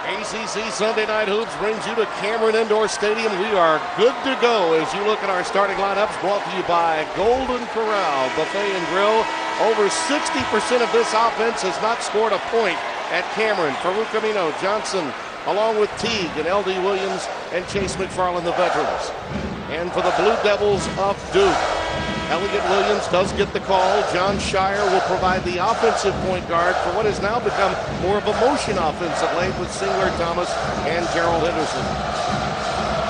ACC Sunday Night Hoops brings you to Cameron Indoor Stadium. We are good to go as you look at our starting lineups, brought to you by Golden Corral Buffet and Grill. Over 60% of this offense has not scored a point at Cameron. Farouk Amino, Johnson, along with Teague and L.D. Williams and Chase McFarland, the veterans. And for the Blue Devils of Duke, Elliott Williams does get the call. John Shire will provide the offensive point guard for what has now become more of a motion offense of late with Singler, Thomas, and Gerald Henderson.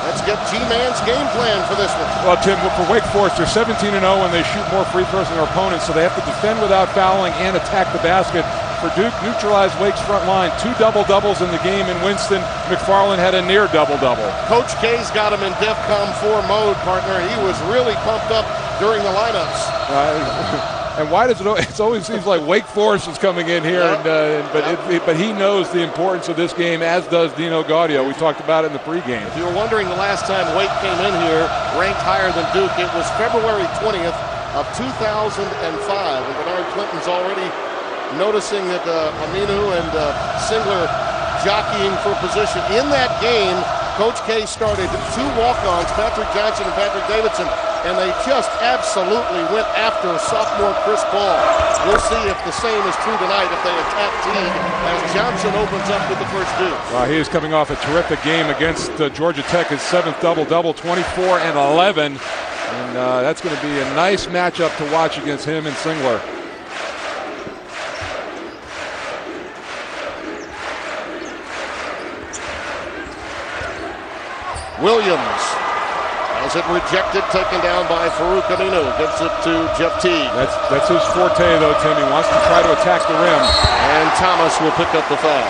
Let's get G-Man's game plan for this one. Well, Tim, for Wake Forest, they're 17-0 and they shoot more free throws than their opponents, so they have to defend without fouling and attack the basket. For Duke, neutralized Wake's front line. 2 double-doubles in the game in Winston. McFarland had a near double-double. Coach K's got him in DEFCON 4 mode, partner. He was really pumped up during the lineups. And why does it always seems like Wake Forest is coming in here, but he knows the importance of this game, as does Dino Gaudio. We talked about it in the pregame. If you were wondering the last time Wake came in here ranked higher than Duke, it was February 20th of 2005. And Bernard Clinton's already noticing that Aminu and Singler jockeying for position. In that game, Coach K started 2 walk-ons, Patrick Johnson and Patrick Davidson, and they just absolutely went after sophomore Chris Paul. We'll see if the same is true tonight if they attack Teague as Johnson opens up with the first deuce. He is coming off a terrific game against Georgia Tech, his 7th double-double, 24 and 11. And that's going to be a nice matchup to watch against him and Singler. Williams has it rejected, taken down by Farouk Aminu. Gives it to Jeff Teague. That's his forte, though, Tim. He wants to try to attack the rim. And Thomas will pick up the foul.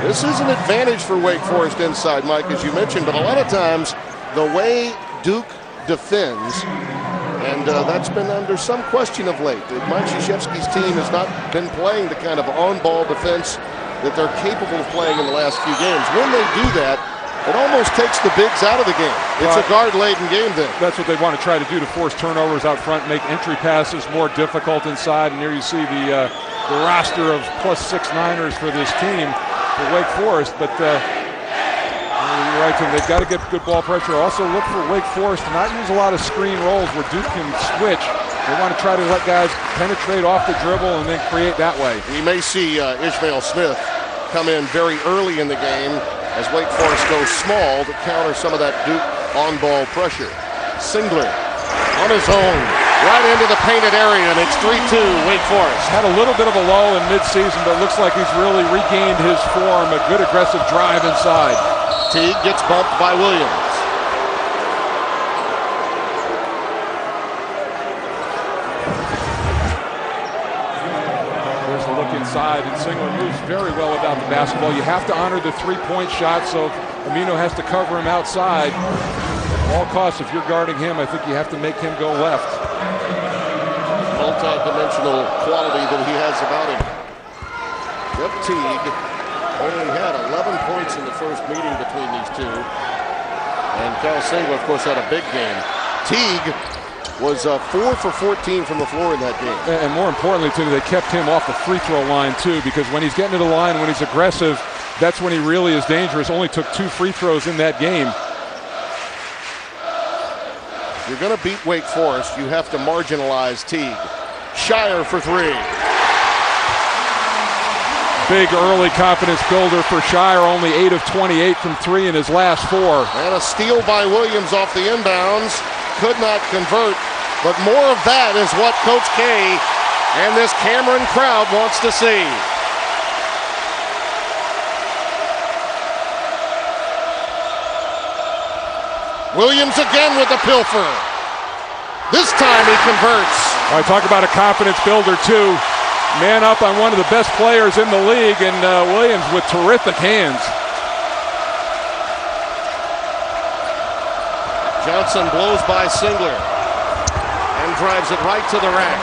This is an advantage for Wake Forest inside, Mike, as you mentioned, but a lot of times the way Duke defends, and that's been under some question of late. Mike Krzyzewski's team has not been playing the kind of on-ball defense that they're capable of playing in the last few games. When they do that, it almost takes the bigs out of the game. It's a guard-laden game then. That's what they want to try to do, to force turnovers out front, make entry passes more difficult inside. And here you see the roster of +6 Niners for this team for Wake Forest. But you're right, Tim, they've got to get good ball pressure. Also look for Wake Forest to not use a lot of screen rolls where Duke can switch. They want to try to let guys penetrate off the dribble and then create that way. We may see Ishmael Smith come in very early in the game as Wake Forest goes small to counter some of that Duke on-ball pressure. Singler on his own, right into the painted area, and it's 3-2 Wake Forest. Had a little bit of a lull in midseason, but looks like he's really regained his form. A good aggressive drive inside. Teague gets bumped by Williams. There's a look inside, and Singler moves very well without the basketball. You have to honor the 3-point shot, so Amino has to cover him outside. At all costs, if you're guarding him, I think you have to make him go left. Multi-dimensional quality that he has about him. Jeff Teague only had 11 points in the first meeting between these two. And Kyle Singler, of course, had a big game. Teague was 4 for 14 from the floor in that game. And more importantly, too, they kept him off the free throw line, too, because when he's getting to the line, when he's aggressive, that's when he really is dangerous. Only took 2 free throws in that game. If you're going to beat Wake Forest, you have to marginalize Teague. Shire for 3. Big early confidence builder for Shire, only 8 of 28 from 3 in his last 4. And a steal by Williams off the inbounds. Could not convert, but more of that is what Coach K and this Cameron crowd wants to see. Williams again with the pilfer. This time he converts. I talk about a confidence builder too. Man up on one of the best players in the league, and Williams with terrific hands. Johnson blows by Singler and drives it right to the rack.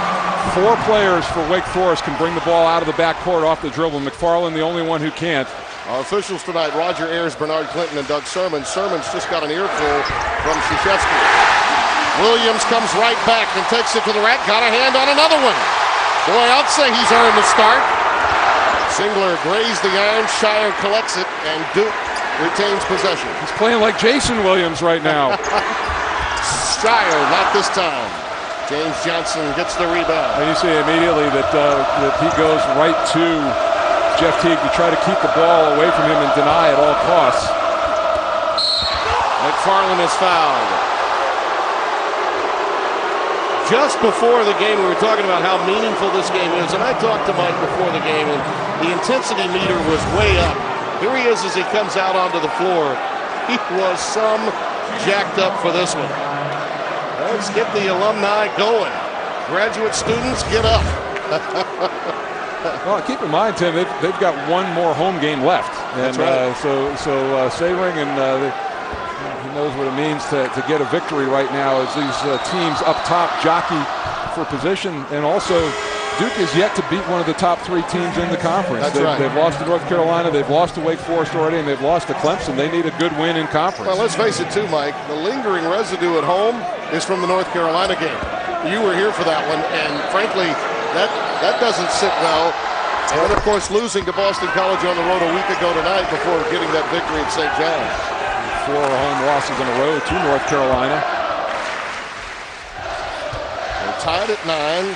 4 players for Wake Forest can bring the ball out of the backcourt off the dribble. McFarland the only one who can't. Our officials tonight, Roger Ayers, Bernard Clinton, and Doug Sermon. Sermon's just got an earful from Krzyzewski. Williams comes right back and takes it to the rack. Got a hand on another one. Boy, I'd say he's earned the start. Singler grazed the iron. Shire collects it, and Duke retains possession. He's playing like Jason Williams right now. Shire, not this time. James Johnson gets the rebound. And you see immediately that he goes right to Jeff Teague to try to keep the ball away from him and deny at all costs. McFarland is fouled. Just before the game, we were talking about how meaningful this game is, and I talked to Mike before the game, and the intensity meter was way up. Here he is as he comes out onto the floor. He was some jacked up for this one. Let's get the alumni going. Graduate students, get up. Well, keep in mind, Tim, they've got one more home game left. And that's right. so Sayring and he knows what it means to get a victory right now as these teams up top jockey for position. And also, Duke is yet to beat one of the top 3 teams in the conference. They've lost to North Carolina, they've lost to Wake Forest already, and they've lost to Clemson. They need a good win in conference. Well, let's face it too, Mike. The lingering residue at home is from the North Carolina game. You were here for that one, and frankly, that doesn't sit well. And of course, losing to Boston College on the road a week ago tonight before getting that victory at St. John's. 4 home losses in a row to North Carolina. They're tied at 9.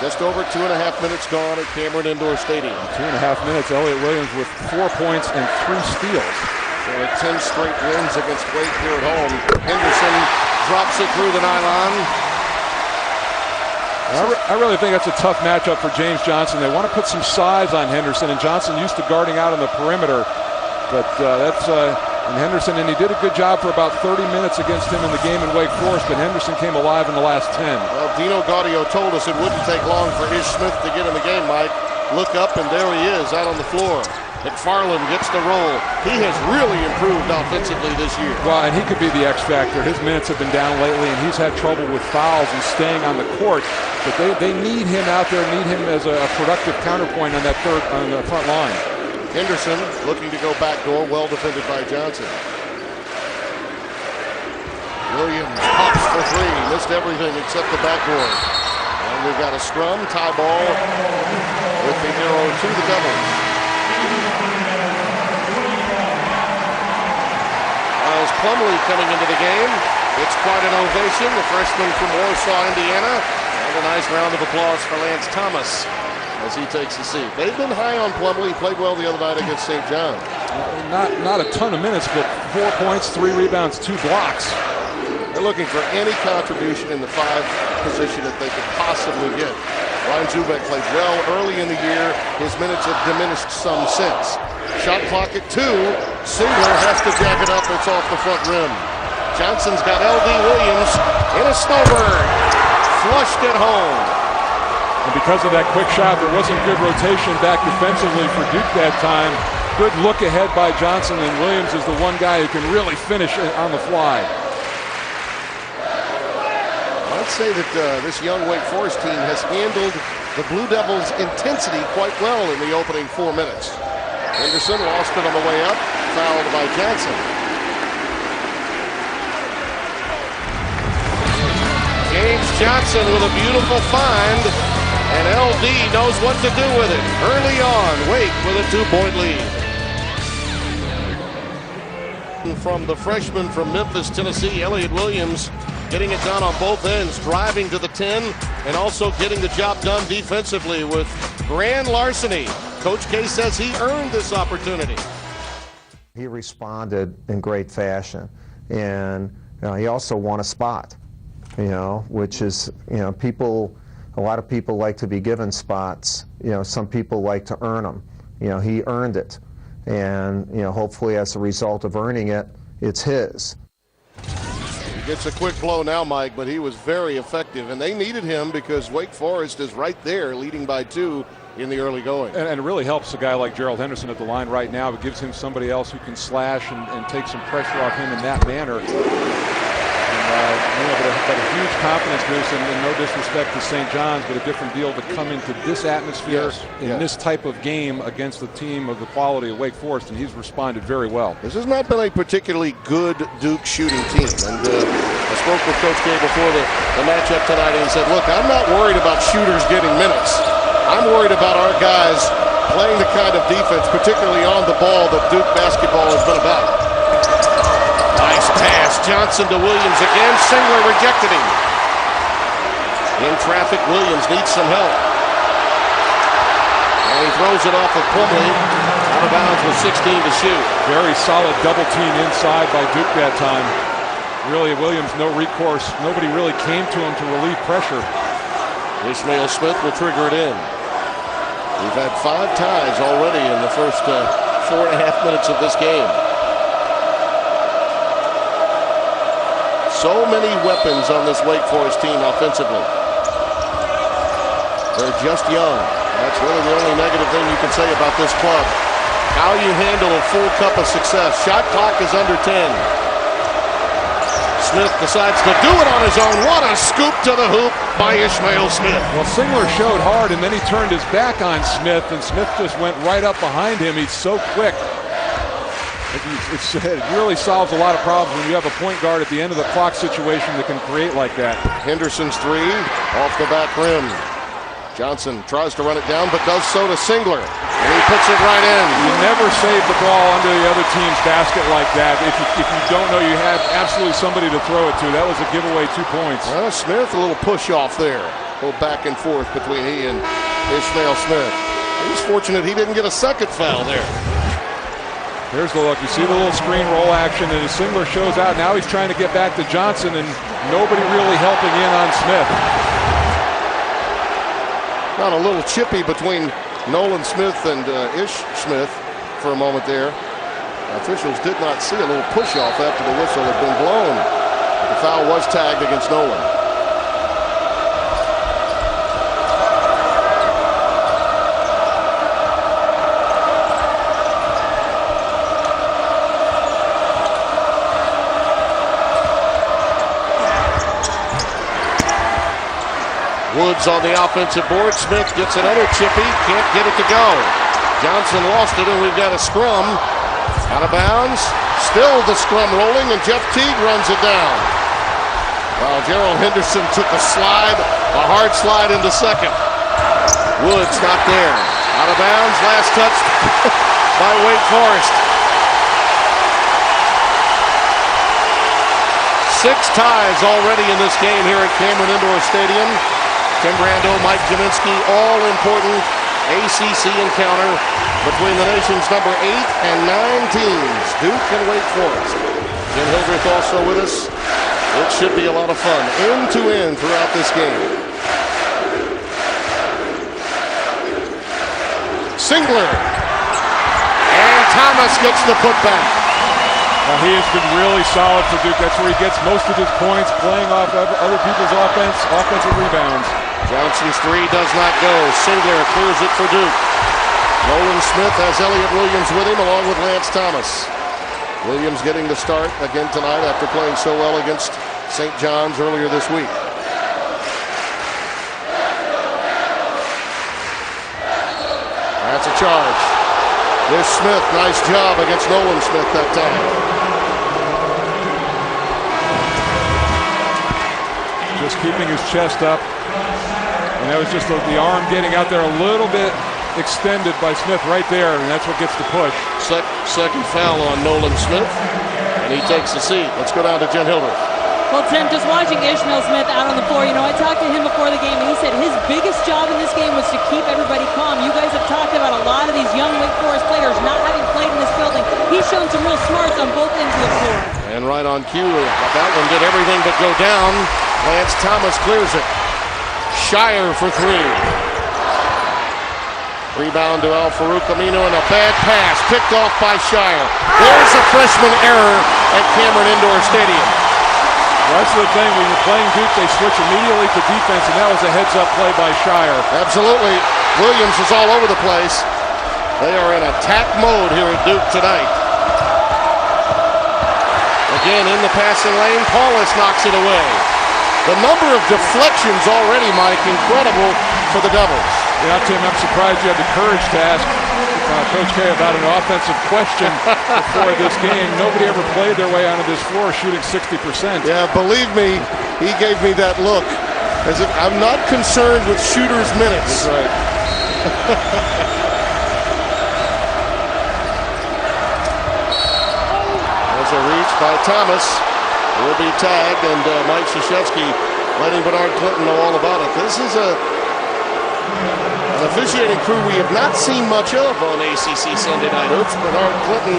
Just over 2.5 minutes gone at Cameron Indoor Stadium. 2.5 minutes. Elliott Williams with 4 points and 3 steals. So 10 straight wins against Wake here at home. Henderson drops it through the nylon. I really think that's a tough matchup for James Johnson. They want to put some size on Henderson, and Johnson used to guarding out on the perimeter. But and Henderson, and he did a good job for about 30 minutes against him in the game in Wake Forest, but Henderson came alive in the last 10. Well, Dino Gaudio told us it wouldn't take long for Ish Smith to get in the game, Mike. Look up, and there he is out on the floor. McFarland gets the roll. He has really improved offensively this year. Well, and he could be the X factor. His minutes have been down lately, and he's had trouble with fouls and staying on the court. But they need him out there, need him as a productive counterpoint on that on the front line. Henderson looking to go backdoor, well defended by Johnson. Williams pops for 3, missed everything except the backboard. And we've got a scrum, tie ball with the arrow to the Devils. Miles Plumlee coming into the game. It's quite an ovation. The freshman from Warsaw, Indiana. And a nice round of applause for Lance Thomas as he takes a seat. They've been high on Plumlee. He played well the other night against St. John. Not a ton of minutes, but 4 points, 3 rebounds, 2 blocks. They're looking for any contribution in the 5 position that they could possibly get. Ryan Zubek played well early in the year. His minutes have diminished some since. Shot clock at 2. Singler has to jack it up. It's off the front rim. Johnson's got L.D. Williams in a snowbird. Flushed it home. And because of that quick shot, there wasn't good rotation back defensively for Duke that time. Good look ahead by Johnson, and Williams is the one guy who can really finish on the fly. I'd say that this young Wake Forest team has handled the Blue Devils' intensity quite well in the opening 4 minutes. Henderson lost it on the way up, fouled by Johnson. James Johnson with a beautiful find, and LD knows what to do with it. Early on, Wake with a 2-point lead. From the freshman from Memphis, Tennessee, Elliott Williams, getting it done on both ends, driving to the 10, and also getting the job done defensively with grand larceny. Coach K says he earned this opportunity. He responded in great fashion, and he also won a spot, which is, a lot of people like to be given spots. Some people like to earn them. He earned it, and hopefully as a result of earning it, it's his. He gets a quick blow now, Mike, but he was very effective, and they needed him because Wake Forest is right there, leading by 2 in the early going. And it really helps a guy like Gerald Henderson at the line right now. It gives him somebody else who can slash and take some pressure off him in that manner. But a huge confidence boost, and no disrespect to St. John's, but a different deal to come into this atmosphere in this type of game against the team of the quality of Wake Forest, and he's responded very well. This has not been a particularly good Duke shooting team, and I spoke with Coach K before the matchup tonight, and he said, look, I'm not worried about shooters getting minutes. I'm worried about our guys playing the kind of defense, particularly on the ball, that Duke basketball has been about. Nice pass. Johnson to Williams again. Singler rejected him. In traffic, Williams needs some help. And he throws it off of Plumlee. Out of bounds with 16 to shoot. Very solid double team inside by Duke that time. Really, Williams, no recourse. Nobody really came to him to relieve pressure. Ishmael Smith will trigger it in. We've had 5 ties already in the first 4.5 minutes of this game. So many weapons on this Wake Forest team offensively. They're just young. That's really the only negative thing you can say about this club. How you handle a full cup of success. Shot clock is under 10. Smith decides to do it on his own. What a scoop to the hoop by Ishmael Smith. Well, Singler showed hard, and then he turned his back on Smith, and Smith just went right up behind him. He's so quick. It really solves a lot of problems when you have a point guard at the end of the clock situation that can create like that. Henderson's three off the back rim. Johnson tries to run it down, but does so to Singler. And he puts it right in. You never save the ball under the other team's basket like that. If you don't know you have absolutely somebody to throw it to. That was a giveaway 2 points. Well, Smith, a little push off there. A little back and forth between he and Ishmael Smith. He's fortunate he didn't get a second foul there. Here's the look. You see the little screen roll action, and as Singler shows out, now he's trying to get back to Johnson, and nobody really helping in on Smith. Got a little chippy between Nolan Smith and Ish Smith for a moment there. Officials did not see a little push-off after the whistle had been blown. The foul was tagged against Nolan. Woods on the offensive board. Smith gets another chippy. Can't get it to go. Johnson lost it, and we've got a scrum. Out of bounds. Still the scrum rolling, and Jeff Teague runs it down. While Gerald Henderson took a slide, a hard slide into second. Woods not there. Out of bounds. Last touch by Wake Forest. 6 ties already in this game here at Cameron Indoor Stadium. Tim Brando, Mike Jaminski, all-important ACC encounter between the nation's number 8 and 9 teams, Duke and Wake Forest. Jim Hildreth also with us. It should be a lot of fun, end to end throughout this game. Singler. And Thomas gets the putback. Well, he has been really solid for Duke. That's where he gets most of his points, playing off other people's offensive rebounds. Johnson's three does not go. Singler clears it for Duke. Nolan Smith has Elliott Williams with him, along with Lance Thomas. Williams getting the start again tonight after playing so well against St. John's earlier this week. That's a charge. There's Smith. Nice job against Nolan Smith that time. Just keeping his chest up. And that was just the arm getting out there a little bit extended by Smith right there, and that's what gets the push. Second foul on Nolan Smith, and he takes the seat. Let's go down to Jen Hildreth. Well, Tim, just watching Ishmael Smith out on the floor, I talked to him before the game, and he said his biggest job in this game was to keep everybody calm. You guys have talked about a lot of these young Wake Forest players not having played in this building. He's shown some real smarts on both ends of the floor. And right on cue, that one did everything but go down. Lance Thomas clears it. Shire for three. Rebound to Al-Farouq Aminu, and a bad pass picked off by Shire. There's a freshman error at Cameron Indoor Stadium. Well, that's the thing. When you're playing Duke, they switch immediately to defense, and that was a heads-up play by Shire. Absolutely. Williams is all over the place. They are in attack mode here at Duke tonight. Again, in the passing lane, Paulus knocks it away. The number of deflections already, Mike, incredible for the Devils. Yeah, Tim, I'm surprised you had the courage to ask Coach K about an offensive question before this game. Nobody ever played their way onto this floor shooting 60%. Yeah, believe me, he gave me that look As if I'm not concerned with shooters' minutes. That's right. There's a reach by Thomas. Will be tagged, and Mike Krzyzewski letting Bernard Clinton know all about it. This is an officiating crew we have not seen much of on ACC Sunday Night Hoops. Bernard Clinton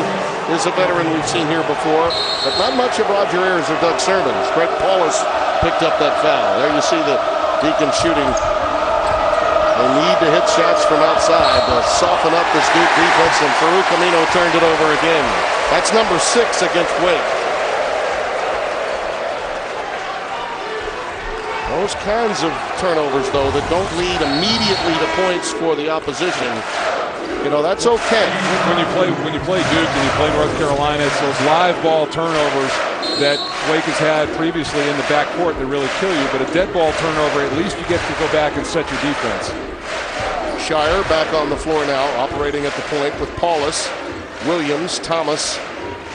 is a veteran we've seen here before, but not much of Roger Ayers or Doug Sermons. Greg Paulus picked up that foul. There you see the Deacons shooting. They need to hit shots from outside to soften up this Duke defense, and Farouk Amino turned it over again. That's number 6 against Wake. Those kinds of turnovers, though, that don't lead immediately to points for the opposition, you know, that's okay. When you play Duke and you play North Carolina, it's those live ball turnovers that Wake has had previously in the backcourt that really kill you. But a dead ball turnover, at least you get to go back and set your defense. Shire back on the floor now, operating at the point with Paulus, Williams, Thomas,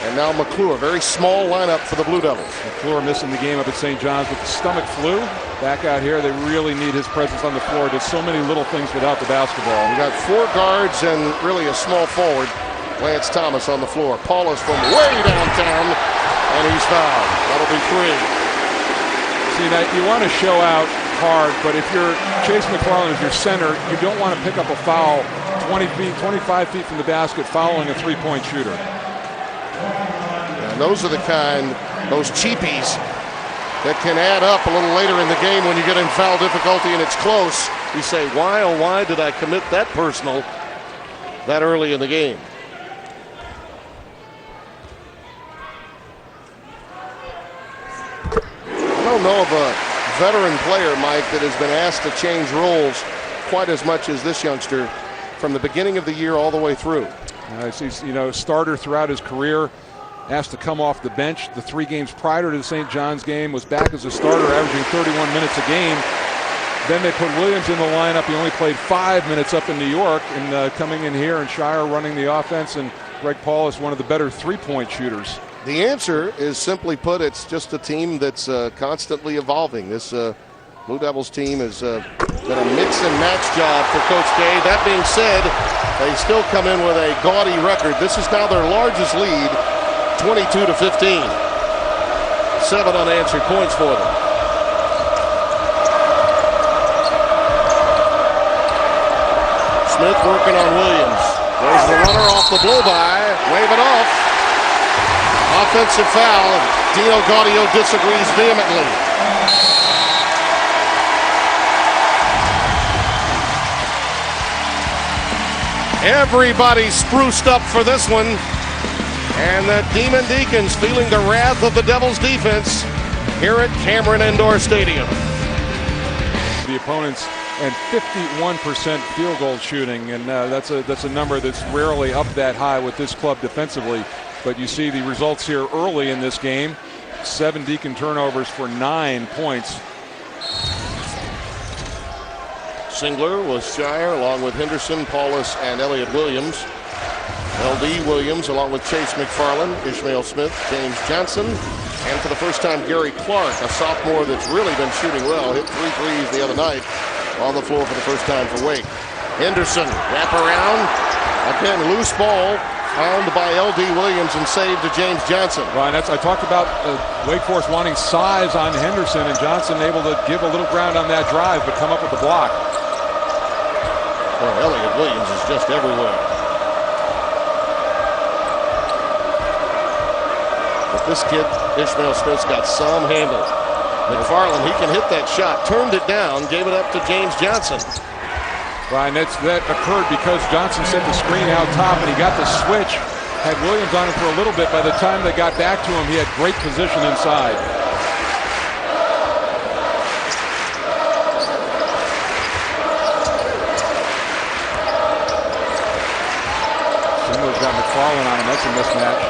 and now McClure. Very small lineup for the Blue Devils. McClure missing the game up at St. John's with the stomach flu. Back out here, they really need his presence on the floor. Does so many little things without the basketball. We got 4 guards and really a small forward, Lance Thomas, on the floor. Paulus from way downtown, and he's fouled. That'll be 3. See, now you want to show out hard, but if you're Chase McClellan as your center, you don't want to pick up a foul 20 feet, 25 feet from the basket following a three-point shooter. And those are the kind, those cheapies, that can add up a little later in the game when you get in foul difficulty and it's close. You say, why, oh why did I commit that personal that early in the game? I don't know of a veteran player, Mike, that has been asked to change roles quite as much as this youngster from the beginning of the year all the way through. He's, you know, starter throughout his career, asked to come off the bench. The 3 games prior to the St. John's game was back as a starter, averaging 31 minutes a game. Then they put Williams in the lineup. He only played 5 minutes up in New York, and coming in here and Shire running the offense, and Greg Paulus, one of the better three-point shooters. The answer is, simply put, it's just a team that's constantly evolving. This Blue Devils team has been a mix and match job for Coach K. That being said, they still come in with a gaudy record. This is now their largest lead, 22-15. 7 unanswered points for them. Smith working on Williams. There's the runner off the blow-by. Wave it off. Offensive foul. Dino Gaudio disagrees vehemently. Everybody spruced up for this one. And the Demon Deacons feeling the wrath of the Devils defense here at Cameron Indoor Stadium. The opponents and 51% field goal shooting, and that's a number that's rarely up that high with this club defensively. But you see the results here early in this game. 7 Deacon turnovers for 9 points. Singler was Shire along with Henderson, Paulus, and Elliott Williams. LD Williams along with Chase McFarland, Ishmael Smith, James Johnson, and for the first time Gary Clark, a sophomore that's really been shooting well, hit 3 threes the other night on the floor for the first time for Wake. Henderson, wrap around, again loose ball, found by LD Williams and saved to James Johnson. Right, I talked about Wake Forest wanting size on Henderson, and Johnson able to give a little ground on that drive, but come up with the block. Well, Elliott Williams is just everywhere. But this kid, Ishmael Smith's got some handle. McFarland, he can hit that shot. Turned it down, gave it up to James Johnson. Brian, that occurred because Johnson set the screen out top, and he got the switch. Had Williams on him for a little bit. By the time they got back to him, he had great position inside. Singler's got McFarland on him. That's a mismatch.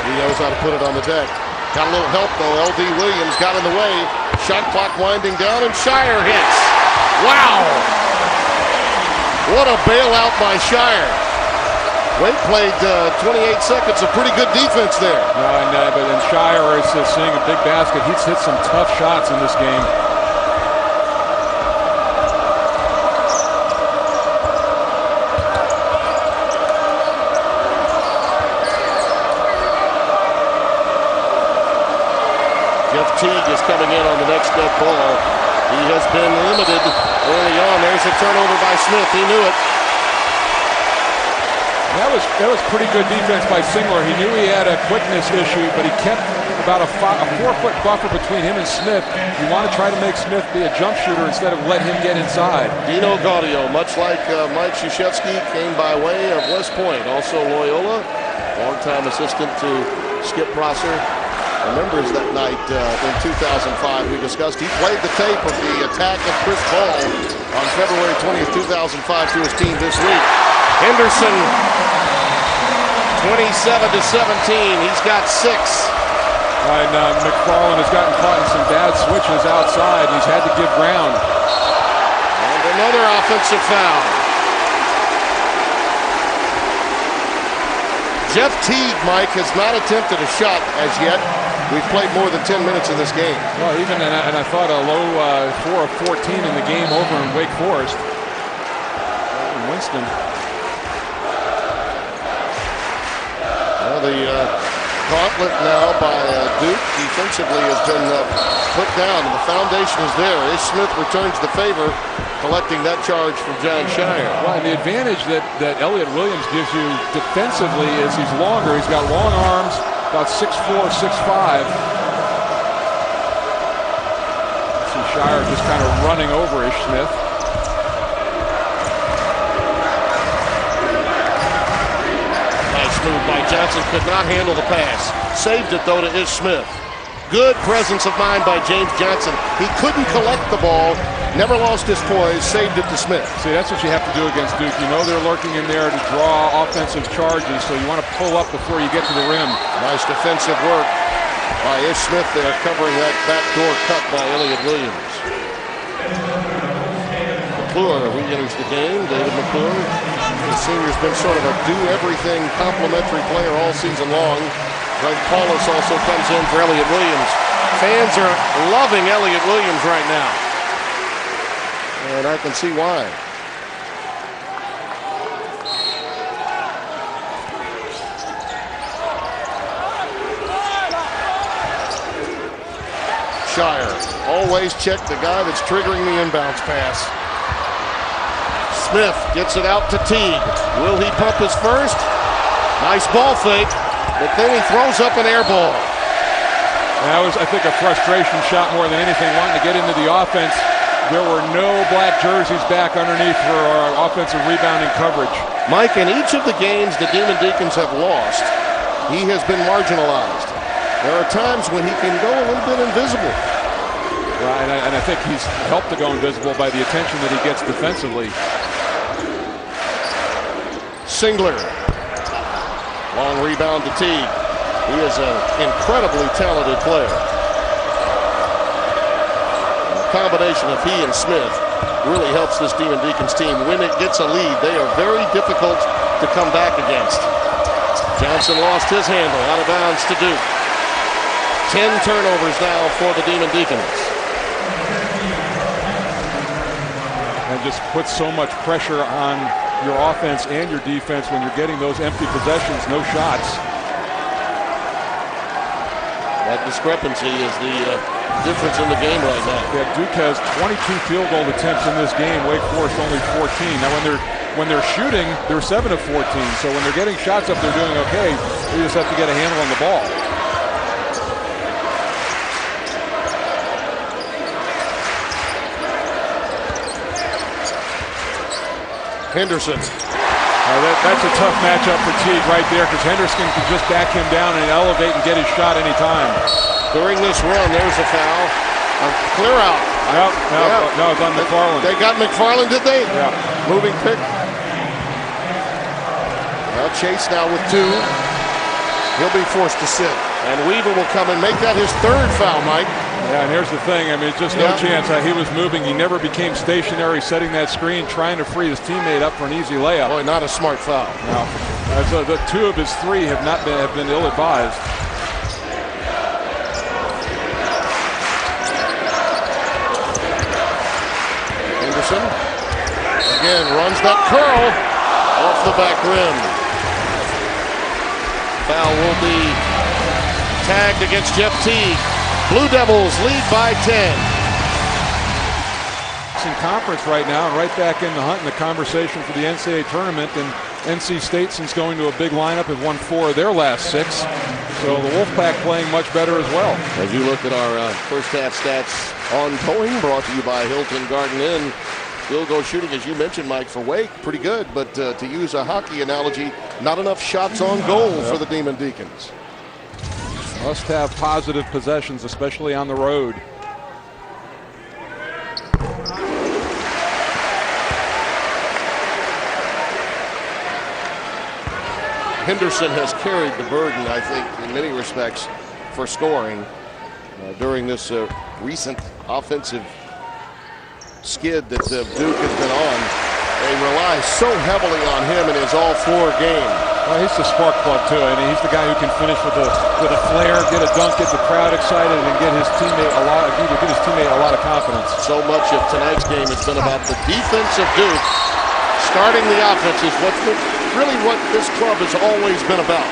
He knows how to put it on the deck. Got a little help, though. LD Williams got in the way. Shot clock winding down, and Shire hits. Wow! What a bailout by Shire. Wake played 28 seconds of pretty good defense there. But then Shire is seeing a big basket. He's hit some tough shots in this game. Jeff Teague is coming in on the next dead ball. He has been limited early on. There's a turnover by Smith. He knew it. That was pretty good defense by Singler. He knew he had a quickness issue, but he kept about a 4-foot buffer between him and Smith. You want to try to make Smith be a jump shooter instead of let him get inside. Dino Gaudio, much like Mike Krzyzewski, came by way of West Point. Also Loyola, longtime assistant to Skip Prosser. Remembers that night in 2005 we discussed. He played the tape of the attack of Chris Paul on February 20th, 2005 to his team this week. Henderson, 27-17. He's got 6. And McFarland has gotten caught in some bad switches outside. He's had to give ground. And another offensive foul. Jeff Teague, Mike, has not attempted a shot as yet. We've played more than 10 minutes in this game. Well, and I thought a low 4 of 14 in the game over in Wake Forest. Winston. Well, the gauntlet now by Duke defensively has been put down. The foundation is there. Ish Smith returns the favor, collecting that charge from John Shire. Well, and the advantage that Elliott Williams gives you defensively is he's longer. He's got long arms, about 6'4", 6'5". See Shire just kind of running over Ish Smith. Nice move by Johnson. Could not handle the pass. Saved it, though, to Ish Smith. Good presence of mind by James Johnson. He couldn't collect the ball. Never lost his poise, saved it to Smith. See, that's what you have to do against Duke. You know they're lurking in there to draw offensive charges, so you want to pull up before you get to the rim. Nice defensive work by Ish Smith there, covering that backdoor cut by Elliott Williams. McClure re-enters the game. David McClure, the senior's been sort of a do-everything complimentary player all season long. Greg Paulus also comes in for Elliott Williams. Fans are loving Elliott Williams right now. And I can see why. Shire, always check the guy that's triggering the inbounds pass. Smith gets it out to Teague. Will he pump his first? Nice ball fake, but then he throws up an air ball. That was, I think, a frustration shot more than anything, wanting to get into the offense. There were no black jerseys back underneath for our offensive rebounding coverage. Mike, in each of the games the Demon Deacons have lost, he has been marginalized. There are times when he can go a little bit invisible. Right, and I think he's helped to go invisible by the attention that he gets defensively. Singler. Long rebound to Teague. He is an incredibly talented player. Combination of he and Smith really helps this Demon Deacons team. When it gets a lead, they are very difficult to come back against. Johnson lost his handle, out of bounds to Duke. 10 turnovers now for the Demon Deacons. And just puts so much pressure on your offense and your defense when you're getting those empty possessions, no shots. That discrepancy is the difference in the game right now. Yeah, Duke has 22 field goal attempts in this game. Wake Forest only 14. Now, when they're shooting, they're 7 of 14. So when they're getting shots up, they're doing okay. They just have to get a handle on the ball. Henderson. That's a tough matchup for Teague right there, because Henderson can just back him down and elevate and get his shot anytime. During this run, there's a foul. A clear out. No, it's on McFarland. They got McFarland, did they? Yeah. Moving pick. Well, Chase now with 2. He'll be forced to sit. And Weaver will come and make that his 3rd foul, Mike. Yeah, and here's the thing. I mean, just no chance. He was moving. He never became stationary, setting that screen, trying to free his teammate up for an easy layup. Boy, not a smart foul. No. So the 2 of his 3 have been ill-advised. Henderson again runs that curl off the back rim. Foul will be tagged against Jeff Teague. Blue Devils lead by 10. In conference right now and right back in the hunt in the conversation for the NCAA tournament, and NC State, since going to a big lineup, have won 4 of their last 6. So the Wolfpack playing much better as well. As you look at our first half stats ongoing, brought to you by Hilton Garden Inn. Field goal shooting, as you mentioned, Mike, for Wake, pretty good, but to use a hockey analogy, not enough shots on goal for the Demon Deacons. Must have positive possessions, especially on the road. Henderson has carried the burden, I think, in many respects, for scoring during this recent offensive skid that Duke has been on. They rely so heavily on him in his all-floor game. Well, he's the spark plug too. I mean, he's the guy who can finish with a flair, get a dunk, get the crowd excited, and get his teammate a lot of confidence. So much of tonight's game has been about the defense of Duke. Starting the offense is really what this club has always been about.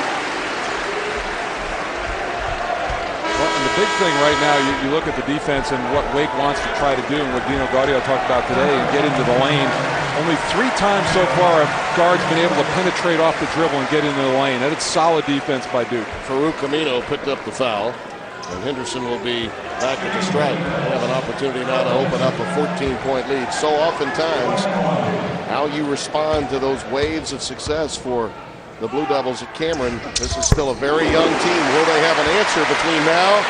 Well, and the big thing right now, you look at the defense and what Wake wants to try to do, and what Dino Gaudio talked about today, and get into the lane. Only 3 times so far have guards been able to penetrate off the dribble and get into the lane. That is solid defense by Duke. Farouk Amino picked up the foul, and Henderson will be back at the stripe. They have an opportunity now to open up a 14-point lead. So oftentimes, how you respond to those waves of success for the Blue Devils at Cameron. This is still a very young team. Will they have an answer between now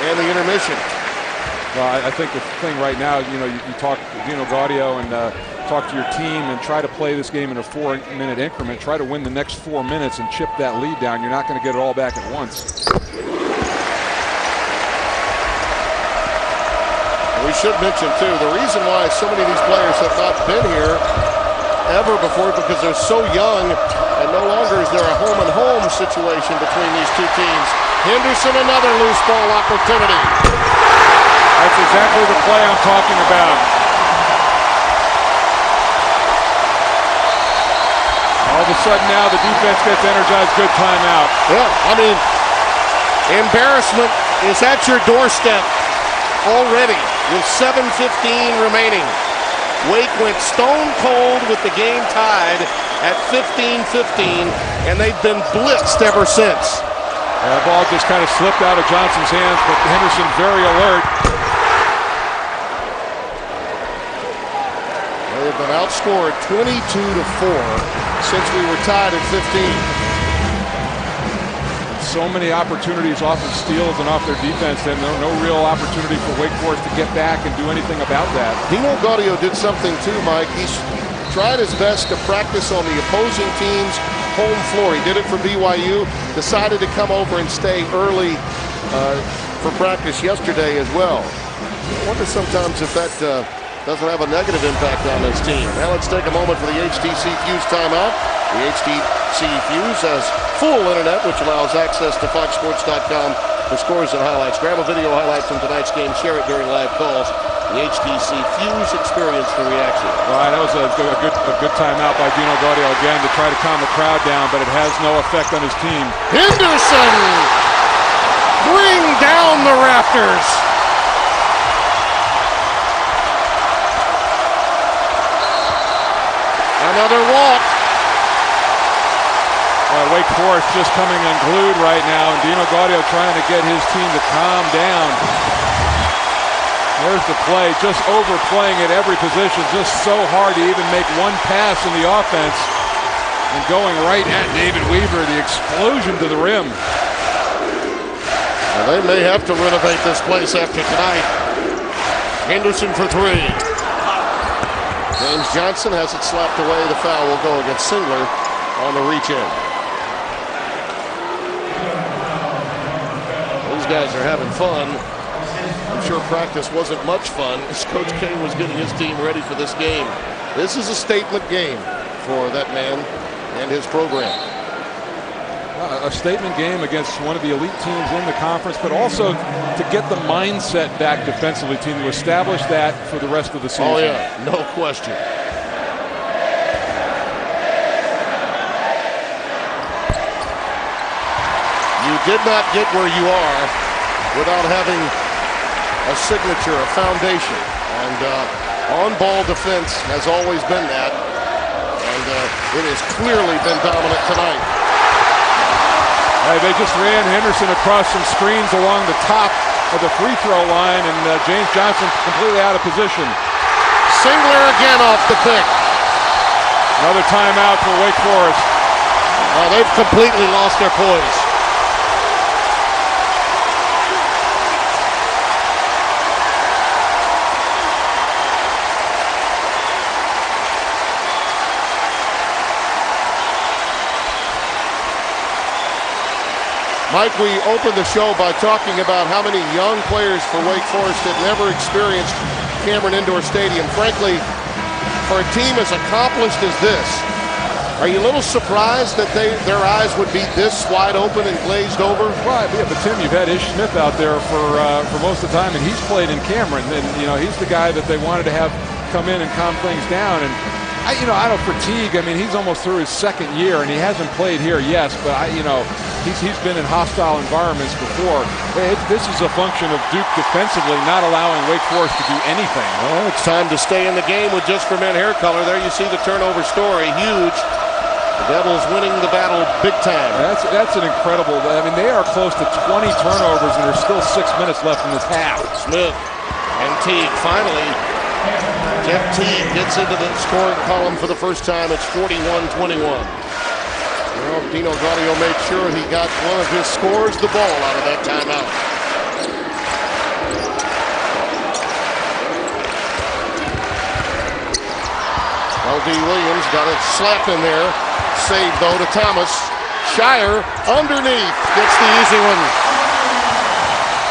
and the intermission? Well, I think the thing right now, you talk to Dino Gaudio and talk to your team and try to play this game in a 4-minute increment. Try to win the next 4 minutes and chip that lead down. You're not going to get it all back at once. We should mention, too, the reason why so many of these players have not been here ever before is because they're so young, and no longer is there a home-and-home situation between these two teams. Henderson, another loose ball opportunity. That's exactly the play I'm talking about. All of a sudden now the defense gets energized. Good timeout. Yeah, I mean, embarrassment is at your doorstep already with 7:15 remaining. Wake went stone cold with the game tied at 15-15, and they've been blitzed ever since. The ball just kind of slipped out of Johnson's hands, but Henderson very alert. They've been outscored 22-4 since we were tied at 15. So many opportunities off of steals and off their defense, and no real opportunity for Wake Forest to get back and do anything about that. Dino Gaudio did something too, Mike. He's tried his best to practice on the opposing team's home floor. He did it for BYU, decided to come over and stay early for practice yesterday as well. I wonder sometimes if that doesn't have a negative impact on this team. Now let's take a moment for the HTC Fuse timeout. The HTC Fuse has full internet, which allows access to foxsports.com for scores and highlights. Grab a video highlight from tonight's game, share it during live calls. The HTC Fuse experience for reaction. Well, that was a good timeout by Dino Gaudio again to try to calm the crowd down, but it has no effect on his team. Henderson! Bring down the Raptors! Another walk. Wake Forest just coming unglued right now, and Dino Gaudio trying to get his team to calm down. There's the play, just overplaying at every position, just so hard to even make one pass in the offense. And going right at David Weaver, the explosion to the rim. Well, they may have to renovate this place after tonight. Henderson for 3. James Johnson has it slapped away. The foul will go against Singler on the reach in. These guys are having fun. I'm sure practice wasn't much fun as Coach K was getting his team ready for this game. This is a statement game for that man and his program. a statement game against one of the elite teams in the conference, but also to get the mindset back defensively, team to establish that for the rest of the season. Oh yeah, no question. You did not get where you are without having a signature, a foundation, and on-ball defense has always been that, and it has clearly been dominant tonight. They just ran Henderson across some screens along the top of the free throw line, and James Johnson completely out of position. Singler again off the pick. Another timeout for Wake Forest. They've completely lost their poise. Mike, we opened the show by talking about how many young players for Wake Forest had never experienced Cameron Indoor Stadium. Frankly, for a team as accomplished as this, are you a little surprised that their eyes would be this wide open and glazed over? Right, yeah, but Tim, you've had Ish Smith out there for most of the time, and he's played in Cameron, and he's the guy that they wanted to have come in and calm things down. And I don't fatigue. I mean, he's almost through his second year, and he hasn't played here, yes, but he's been in hostile environments before. This is a function of Duke defensively not allowing Wake Forest to do anything. Well, it's time to stay in the game with just for men hair color. There you see the turnover story, huge. The Devils winning the battle big time. That's an incredible. I mean, they are close to 20 turnovers, and there's still 6 minutes left in this half. Smith and Teague finally. Jeff Teague gets into the scoring column for the first time. It's 41-21. Well, Dino Gaudio made sure he got one of his scores, the ball, out of that timeout. L.D. Williams got a slap in there. Save, though, to Thomas. Shire underneath gets the easy one.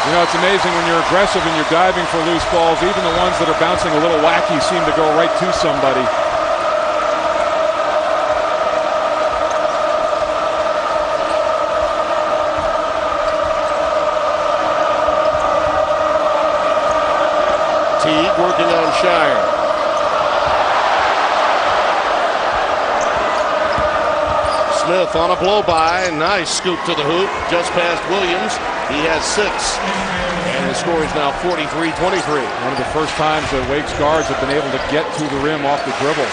It's amazing when you're aggressive and you're diving for loose balls. Even the ones that are bouncing a little wacky seem to go right to somebody. Teague working on Shire. Smith on a blow-by. Nice scoop to the hoop. Just past Williams. He has 6. And the score is now 43-23. One of the first times that Wake's guards have been able to get to the rim off the dribble.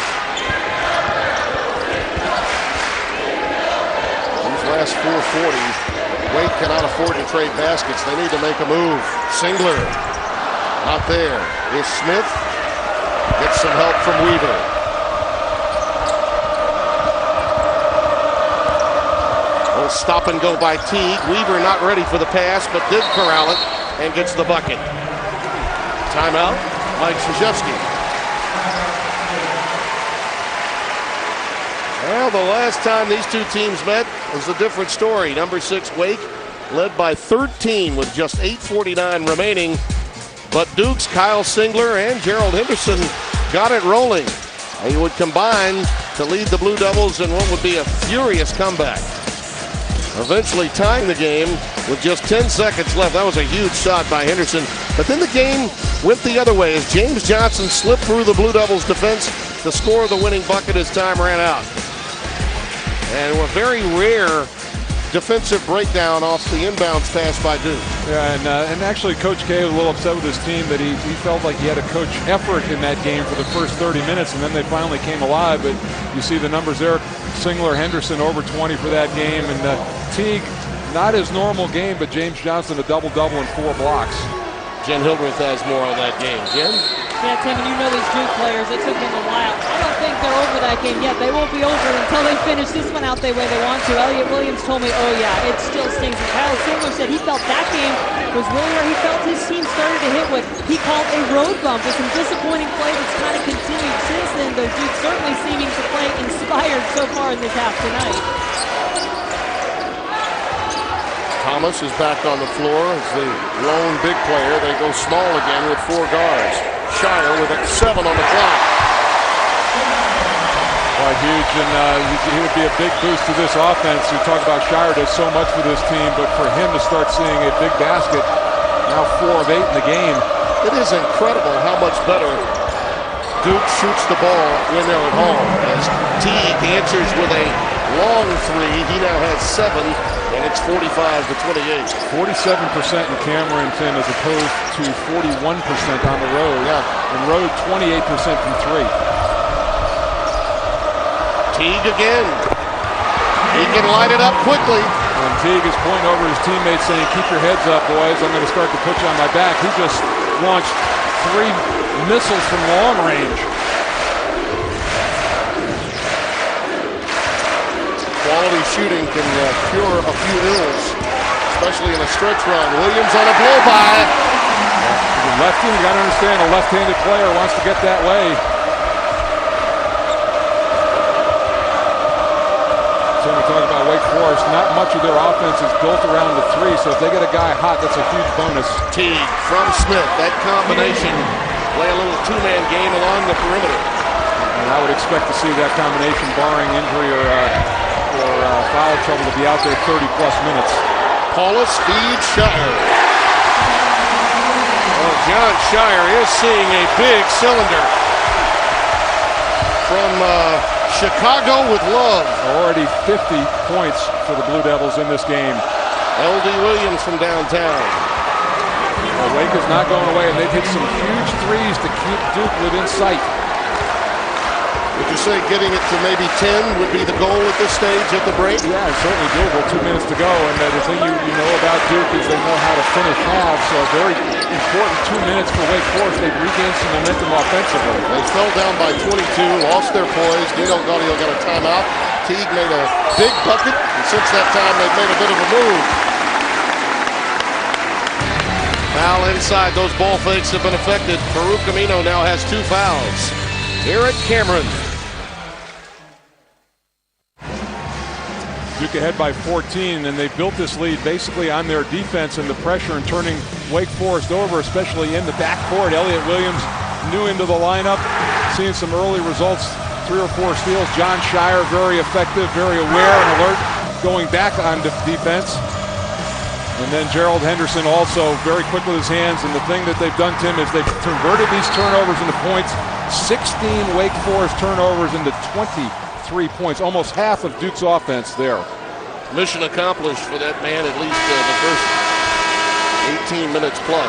These last 4:40, Wake cannot afford to trade baskets. They need to make a move. Singler. Not there. Is Smith. Gets some help from Weaver. Stop and go by Teague. Weaver not ready for the pass, but did corral it and gets the bucket. Timeout, Mike Krzyzewski. Well, the last time these two teams met was a different story. Number 6 Wake led by 13 with just 8:49 remaining. But Duke's Kyle Singler and Gerald Henderson got it rolling. They would combine to lead the Blue Devils in what would be a furious comeback. Eventually tying the game with just 10 seconds left. That was a huge shot by Henderson. But then the game went the other way as James Johnson slipped through the Blue Devils defense to score the winning bucket as time ran out. And a very rare defensive breakdown off the inbounds pass by Duke. Yeah, and actually Coach K was a little upset with his team that he felt like he had to coach effort in that game for the first 30 minutes, and then they finally came alive. But you see the numbers there. Singler, Henderson over 20 for that game, and Teague, not his normal game, but James Johnson a double-double and 4 blocks. Jen Hildreth has more on that game. Jen? Yeah, Tim, and you know these Duke players, it took them a while. I don't think they're over that game yet. They won't be over until they finish this one out the way they want to. Elliot Williams told me, oh yeah, it still stings. And Kyle Singler said he felt that game was really where he felt his team started to hit what he called a road bump. With some disappointing play that's kind of continued since then, though Duke certainly seeming to play inspired so far in this half tonight. Thomas is back on the floor as the lone big player. They go small again with 4 guards. Shire with 7 on the clock. Quite huge, and he would be a big boost to this offense. We talk about Shire does so much for this team, but for him to start seeing a big basket, now 4 of 8 in the game. It is incredible how much better Duke shoots the ball when they're at home. As Teague answers with a long three, he now has 7, and it's 45-28. 47% in Cameronton as opposed to 41% on the road. Yeah. And road 28% from 3. Teague again. He can light it up quickly. And Teague is pointing over his teammates saying, keep your heads up, boys. I'm going to start to put you on my back. He just launched 3 missiles from long range. Quality shooting can cure a few ills, especially in a stretch run. Williams on a blow-by. Lefty, you got to understand, a left-handed player wants to get that way. So we talk about Wake Forest, not much of their offense is built around the 3, so if they get a guy hot, that's a huge bonus. Teague from Smith, that combination, play a little 2-man game along the perimeter. And I would expect to see that combination, barring injury or foul trouble, to be out there 30-plus minutes. Paulus feeds Shire. Well, John Shire is seeing a big cylinder from Chicago with love. Already 50 points for the Blue Devils in this game. L.D. Williams from downtown. Well, Wake is not going away, and they've hit some huge threes to keep Duke within sight. Would you say getting it to maybe 10 would be the goal at this stage at the break? Yeah, it's certainly doable. 2 minutes to go, and the thing you know about Duke is they know how to finish halves, so a very important 2 minutes for Wake Forest. They've regained some momentum offensively. They fell down by 22, lost their poise. Dino Gaudio got a timeout. Teague made a big bucket, and since that time they've made a bit of a move. Foul inside. Those ball fakes have been affected. Farouk Amino now has 2 fouls. Here at Cameron. Duke ahead by 14, and they've built this lead basically on their defense and the pressure and turning Wake Forest over, especially in the backcourt. Elliott Williams new into the lineup, seeing some early results, 3 or 4 steals. John Shire very effective, very aware and alert, going back on defense. And then Gerald Henderson also very quick with his hands, and the thing that they've done, Tim, is they've converted these turnovers into points. 16 Wake Forest turnovers into 23 points, almost half of Duke's offense there. Mission accomplished for that man, at least the first 18 minutes plus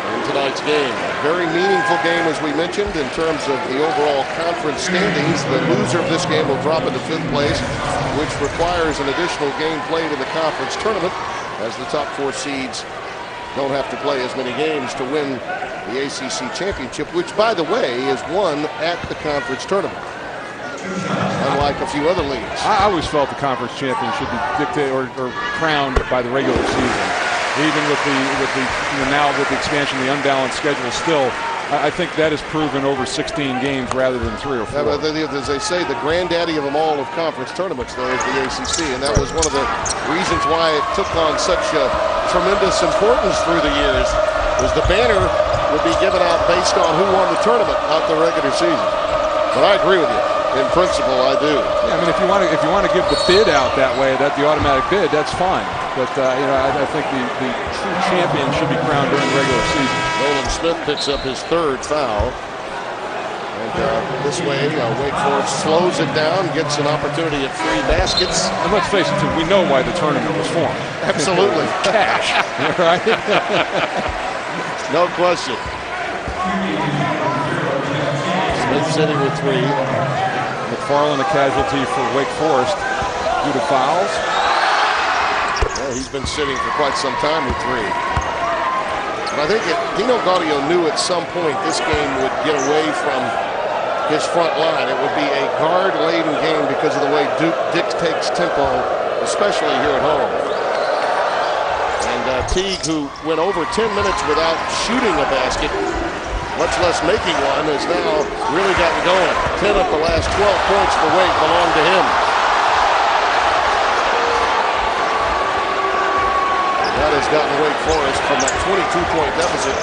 in tonight's game. Very meaningful game, as we mentioned, in terms of the overall conference standings. The loser of this game will drop into 5th place, which requires an additional game played in the conference tournament, as the top 4 seeds don't have to play as many games to win the ACC championship, which, by the way, is won at the conference tournament, unlike a few other leagues. I always felt the conference champion should be dictated or crowned by the regular season. Even with the now with the expansion, the unbalanced schedule still, I think that is proven over 16 games rather than 3 or 4. Yeah, but as they say, the granddaddy of them all of conference tournaments, though, is the ACC, and that was one of the reasons why it took on such tremendous importance through the years, was the banner would be given out based on who won the tournament, not the regular season. But I agree with you. In principle, I do. Yeah, I mean, if you want to give the bid out that way, that the automatic bid, that's fine. But I think the true champion should be crowned during the regular season. Nolan Smith picks up his 3rd foul, and this way, Wake Forest slows it down, gets an opportunity at 3 baskets. And let's face it, too, we know why the tournament was formed. Absolutely, cash, right? No question. Smith sitting with 3. McFarland a casualty for Wake Forest due to fouls. Yeah, he's been sitting for quite some time with 3. And I think Dino Gaudio knew at some point this game would get away from his front line. It would be a guard-laden game because of the way Duke dictates tempo, especially here at home. And Teague, who went over 10 minutes without shooting a basket, much less making one, has now really gotten going. 10 of the last 12 points for Wake belong to him. And that has gotten Wake Forest from that 22-point deficit.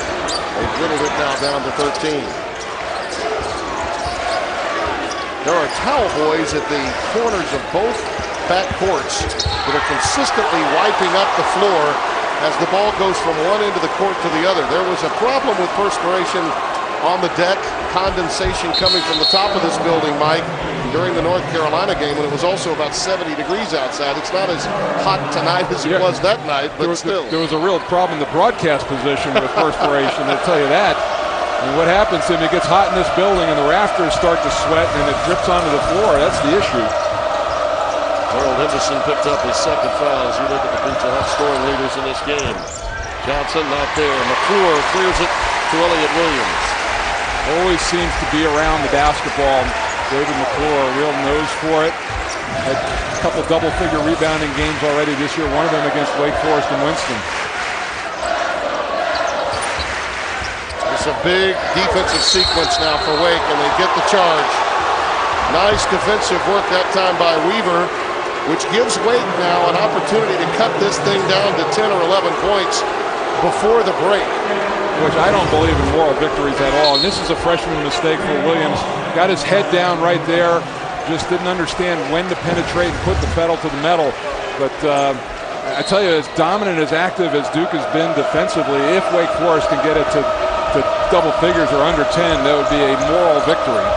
They've whittled it now down to 13. There are towel boys at the corners of both back courts that are consistently wiping up the floor as the ball goes from one end of the court to the other. There was a problem with perspiration on the deck, condensation coming from the top of this building, Mike, during the North Carolina game when it was also about 70 degrees outside. It's not as hot tonight as it was that night, but still. There was a real problem in the broadcast position with perspiration, I'll tell you that. And what happens if it gets hot in this building and the rafters start to sweat and it drips onto the floor? That's the issue. Harold Henderson picked up his second foul as you look at the Pizza Hut scoring leaders in this game. Johnson not there. McClure clears it to Elliott Williams. Always seems to be around the basketball. David McClure, a real nose for it. Had a couple double-figure rebounding games already this year, one of them against Wake Forest and Winston. It's a big defensive sequence now for Wake, and they get the charge. Nice defensive work that time by Weaver, which gives Wake now an opportunity to cut this thing down to 10 or 11 points before the break. Which I don't believe in moral victories at all. And this is a freshman mistake for Williams. Got his head down right there. Just didn't understand when to penetrate and put the pedal to the metal. But I tell you, as dominant, as active as Duke has been defensively, if Wake Forest can get it to double figures or under 10, that would be a moral victory.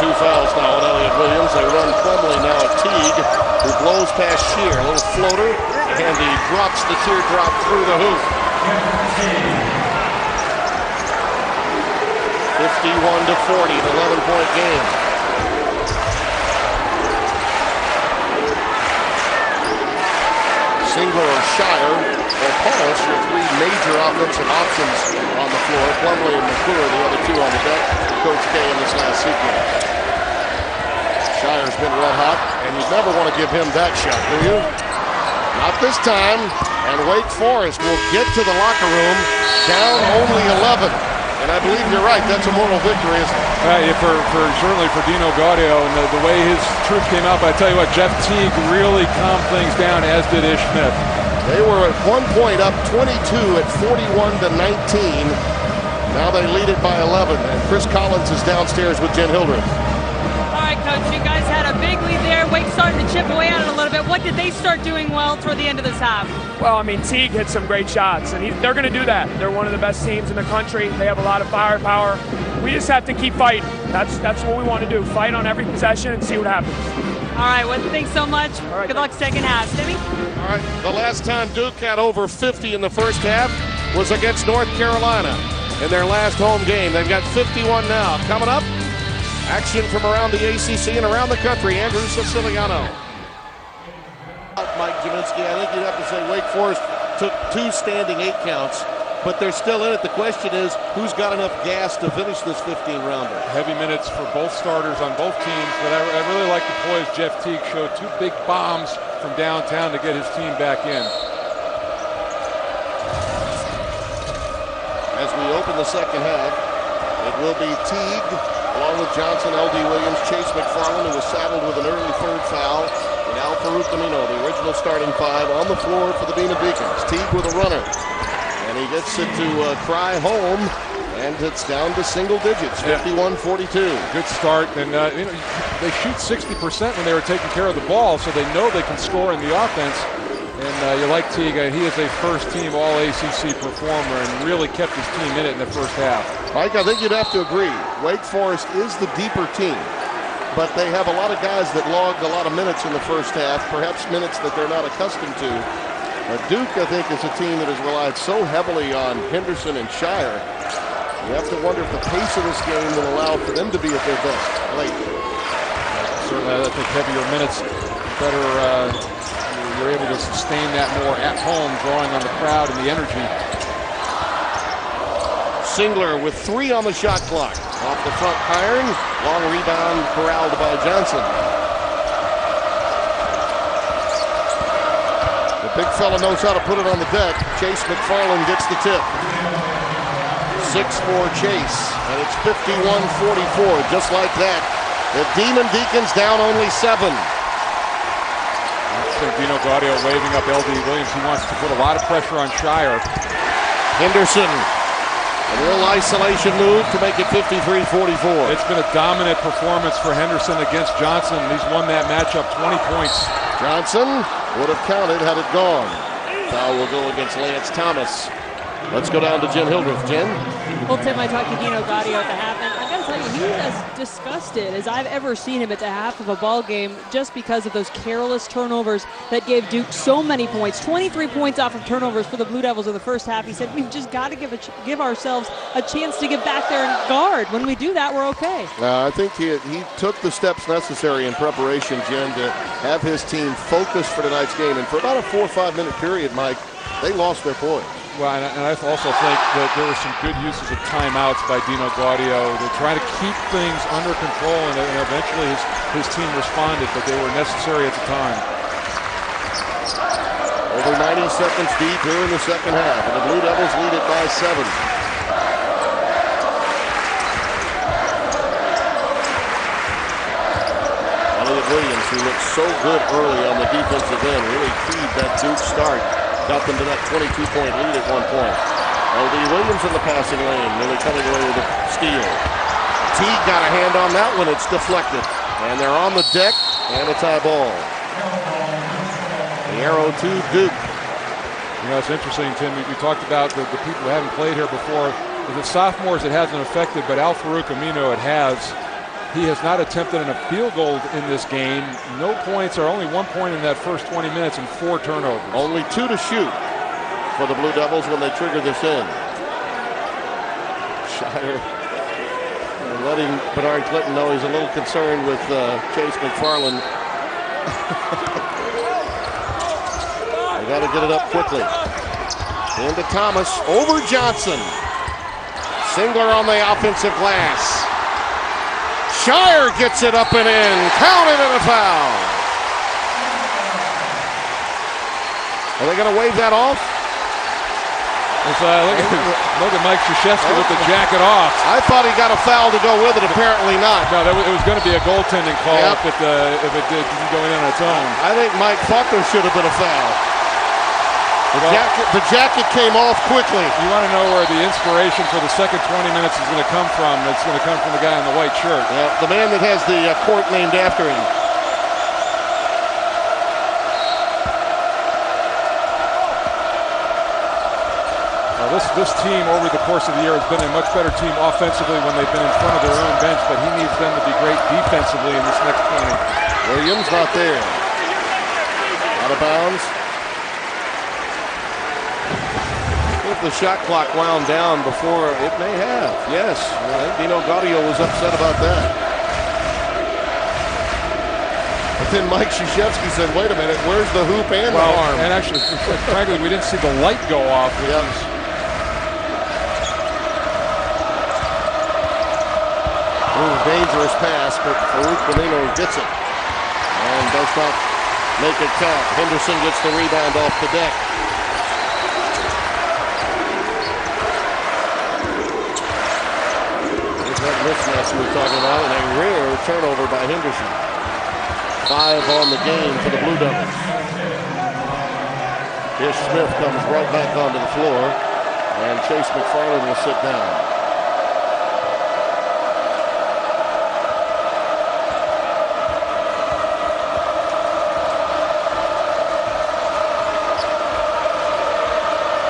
2 fouls now on Elliott Williams. They run Plumlee now at Teague, who blows past Shear. A little floater, and he drops the teardrop through the hoop. 51-40, an 11-point game. Singler or Shire or Paulus, your 3 major offensive options on the floor. Plumlee and McClure, the other 2 on the deck. Coach K in this last sequence. Shire's been red hot, and you never want to give him that shot, do you? Not this time, and Wake Forest will get to the locker room down only 11. And I believe you're right, that's a moral victory, isn't it? Certainly for Dino Gaudio, and the way his troops came out. But I tell you what, Jeff Teague really calmed things down, as did Ish Smith. They were at one point up 22 at 41-19. Now they lead it by 11, and Chris Collins is downstairs with Jen Hildreth. All right, Coach, you guys had a big lead there. Wake started to chip away at it a little bit. What did they start doing well toward the end of this half? Well, I mean, Teague hit some great shots, and they're going to do that. They're one of the best teams in the country. They have a lot of firepower. We just have to keep fighting. That's what we want to do. Fight on every possession and see what happens. All right, well, thanks so much. Right, good luck second half. Timmy? All right, the last time Duke had over 50 in the first half was against North Carolina in their last home game. They've got 51 now. Coming up, action from around the ACC and around the country. Andrew Siciliano. Mike Jaminski, I think you'd have to say Wake Forest took 2 standing 8 counts, but they're still in it. The question is, who's got enough gas to finish this 15-rounder? Heavy minutes for both starters on both teams, but I really like the poise Jeff Teague showed. 2 big bombs from downtown to get his team back in. As we open the second half, it will be Teague, along with Johnson, L.D. Williams, Chase McFarland, who was saddled with an early 3rd foul, and Al Farouk Domino, the original starting 5, on the floor for the Deacons. Teague with a runner, and he gets it to Cry home, and it's down to single digits, 51-42. Good start, and they shoot 60% when they were taking care of the ball, so they know they can score in the offense. And you like Teague, he is a first-team All-ACC performer and really kept his team in it in the first half. Mike, I think you'd have to agree. Wake Forest is the deeper team, but they have a lot of guys that logged a lot of minutes in the first half, perhaps minutes that they're not accustomed to. Duke, I think, is a team that has relied so heavily on Henderson and Shire. You have to wonder if the pace of this game will allow for them to be at their best late. Certainly, I think heavier minutes, better. You're able to sustain that more at home, drawing on the crowd and the energy. Singler with 3 on the shot clock. Off the front iron. Long rebound corralled by Johnson. The big fella knows how to put it on the deck. Chase McFarland gets the tip. 6-4 Chase. And it's 51-44. Just like that. The Deacons down only 7. Dino Gaudio waving up L.D. Williams. He wants to put a lot of pressure on Shire. Henderson A real isolation move to make it 53-44. It's been a dominant performance for Henderson against Johnson. He's won that matchup 20 points. Johnson would have counted had it gone. Foul will go against Lance Thomas. Let's go down to Jen Hildreth. Jen? Well, Tim, I talked to Dino Gaudio at the half, and I got to tell you, he was as disgusted as I've ever seen him at the half of a ball game just because of those careless turnovers that gave Duke so many points. 23 points off of turnovers for the Blue Devils in the first half. He said, we've just got to give ourselves a chance to get back there and guard. When we do that, we're okay. I think he took the steps necessary in preparation, Jen, to have his team focused for tonight's game. And for about a 4 or 5 minute period, Mike, they lost their poise. Well, and I also think that there were some good uses of timeouts by Dino Gaudio to try to keep things under control, and eventually his team responded, but they were necessary at the time. Over 90 seconds deep here in the second half, and the Blue Devils lead it by 7. Elliot Williams, who looked so good early on the defensive end, really keyed that Duke start. Got them to that 22-point lead at one point. L.D. Williams in the passing lane, nearly coming away with a steal. Teague got a hand on that one. It's deflected. And they're on the deck, and it's high ball. The arrow to Duke. You know, it's interesting, Tim. We talked about the people who haven't played here before. The sophomores it hasn't affected, but Al Farouk Amino it has. He has not attempted a field goal in this game. No points, or only 1 point in that first 20 minutes and 4 turnovers. Only 2 to shoot for the Blue Devils when they trigger this in. Shire letting Bernard Clinton know he's a little concerned with Chase McFarland. They got to get it up quickly. Into Thomas, over Johnson. Singler on the offensive glass. Shire gets it up and in. Counted and a foul. Are they going to wave that off? Look at Mike Krzyzewski with the jacket off. I thought he got a foul to go with it. Apparently not. No, it was going to be a goaltending call if it didn't go in on its own. I think Mike thought there should have been a foul. The jacket came off quickly. You want to know where the inspiration for the second 20 minutes is going to come from. It's going to come from the guy in the white shirt. Yeah, the man that has the court named after him. Well, this team over the course of the year has been a much better team offensively when they've been in front of their own bench, but he needs them to be great defensively in this next game. Williams not there. Out of bounds. The shot clock wound down before it may have. Yes, I think Dino Gaudio was upset about that. But then Mike Krzyzewski said, wait a minute, where's the hoop and the arm? And actually, frankly, we didn't see the light go off. Yep. Ooh, dangerous pass, but Farouk Amino gets it. And does not make it count. Henderson gets the rebound off the deck. That mismatch we were talking about, and a rare turnover by Henderson. 5 on the game for the Blue Devils. Ish Smith comes right back onto the floor, and Chase McFarland will sit down.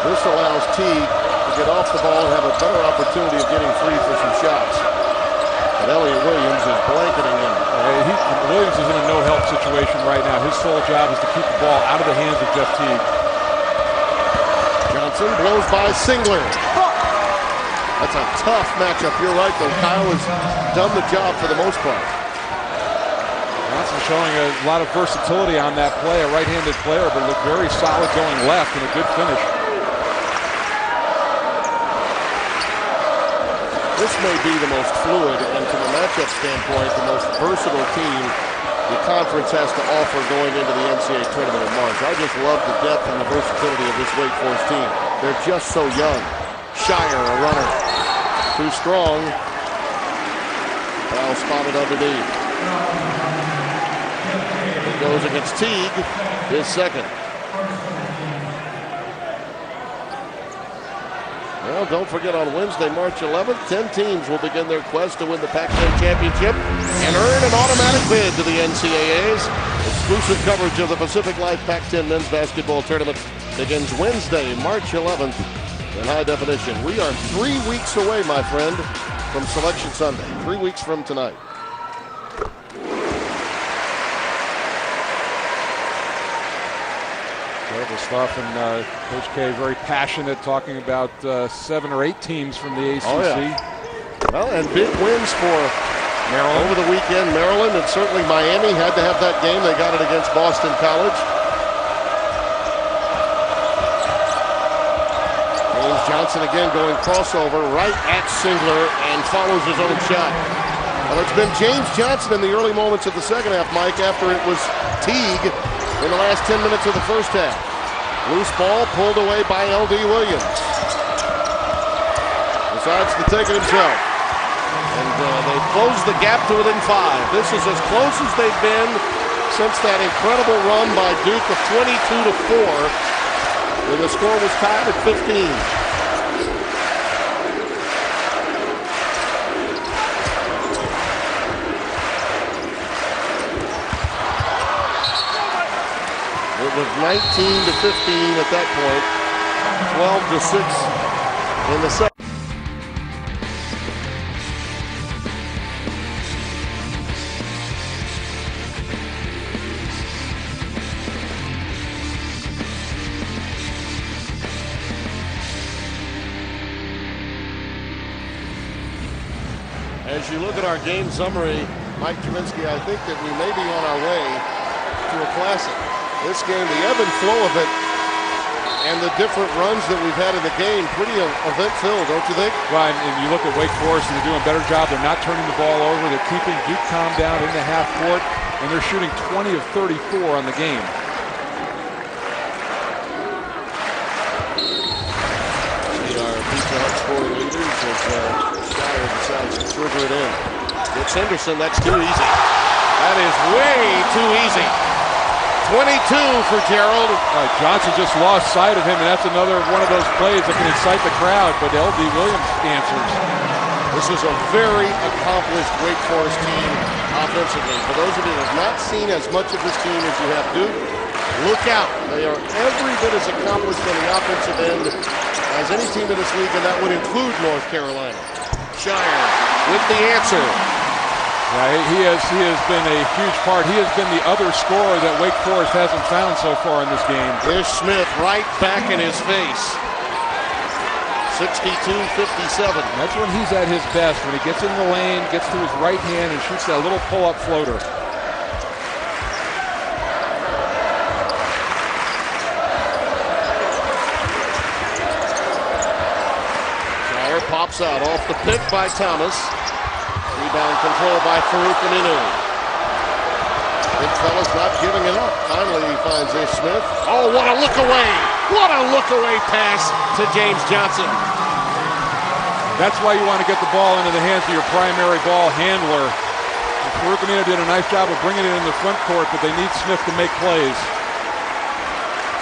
This allows Teague to get off the ball and have a better opportunity of getting free for some shots. But Elliot Williams is blanketing him. Williams is in a no-help situation right now. His sole job is to keep the ball out of the hands of Jeff Teague. Johnson blows by Singler. That's a tough matchup. You're right, though. Kyle has done the job for the most part. Johnson showing a lot of versatility on that play. A right-handed player, but looked very solid going left and a good finish. This may be the most fluid and, from a matchup standpoint, the most versatile team the conference has to offer going into the NCAA tournament in March. I just love the depth and the versatility of this Wake Forest team. They're just so young. Shire, a runner. Too strong. Foul spotted underneath. It goes against Teague, his second. Well, Well, don't forget on Wednesday, March 11th, 10 teams will begin their quest to win the Pac-10 championship and earn an automatic bid to the NCAA's. Exclusive coverage of the Pacific Life Pac-10 men's basketball tournament begins Wednesday, March 11th in high definition. We are 3 weeks away, my friend, from Selection Sunday. 3 weeks from tonight. Terrible stuff, and Coach K very passionate, talking about 7 or 8 teams from the ACC. Oh, yeah. Well, and big wins for Maryland over the weekend. Maryland and certainly Miami had to have that game. They got it against Boston College. James Johnson again going crossover right at Singler and follows his own shot. Well, it's been James Johnson in the early moments of the second half, Mike, after it was Teague in the last 10 minutes of the first half. Loose ball pulled away by L.D. Williams. Decides to take it himself. And they closed the gap to within 5. This is as close as they've been since that incredible run by Duke of 22-4, when the score was tied at 15. It was 19-15 at that point, 12-6 in the second. As you look at our game summary, Mike Kaminsky, I think that we may be on our way to a classic. This game, the ebb and flow of it, and the different runs that we've had in the game, pretty event-filled, don't you think? Well, and you look at Wake Forest, and they're doing a better job. They're not turning the ball over. They're keeping Duke calm down in the half court, and they're shooting 20 of 34 on the game. See our Pizza Hut scoring leaders as Schreier decides to trigger it in. It's Henderson, that's too easy. That is way too easy. 22 for Gerald. Johnson just lost sight of him, and that's another one of those plays that can incite the crowd, but L.D. Williams answers. This is a very accomplished Wake Forest team offensively. For those of you who have not seen as much of this team as you have Duke, look out. They are every bit as accomplished on the offensive end as any team in this league, and that would include North Carolina. Schreier with the answer. Yeah, he has been a huge part. He has been the other scorer that Wake Forest hasn't found so far in this game. Ish Smith right back in his face. 62-57. That's when he's at his best, when he gets in the lane, gets to his right hand, and shoots that little pull-up floater. Schreier pops out off the pick by Thomas. Rebound control by Farouk Aminu. Big fella's not giving it up. Finally he finds Ish Smith. Oh, what a look away! What a look away pass to James Johnson. That's why you want to get the ball into the hands of your primary ball handler. Farouk Aminu did a nice job of bringing it in the front court, but they need Smith to make plays.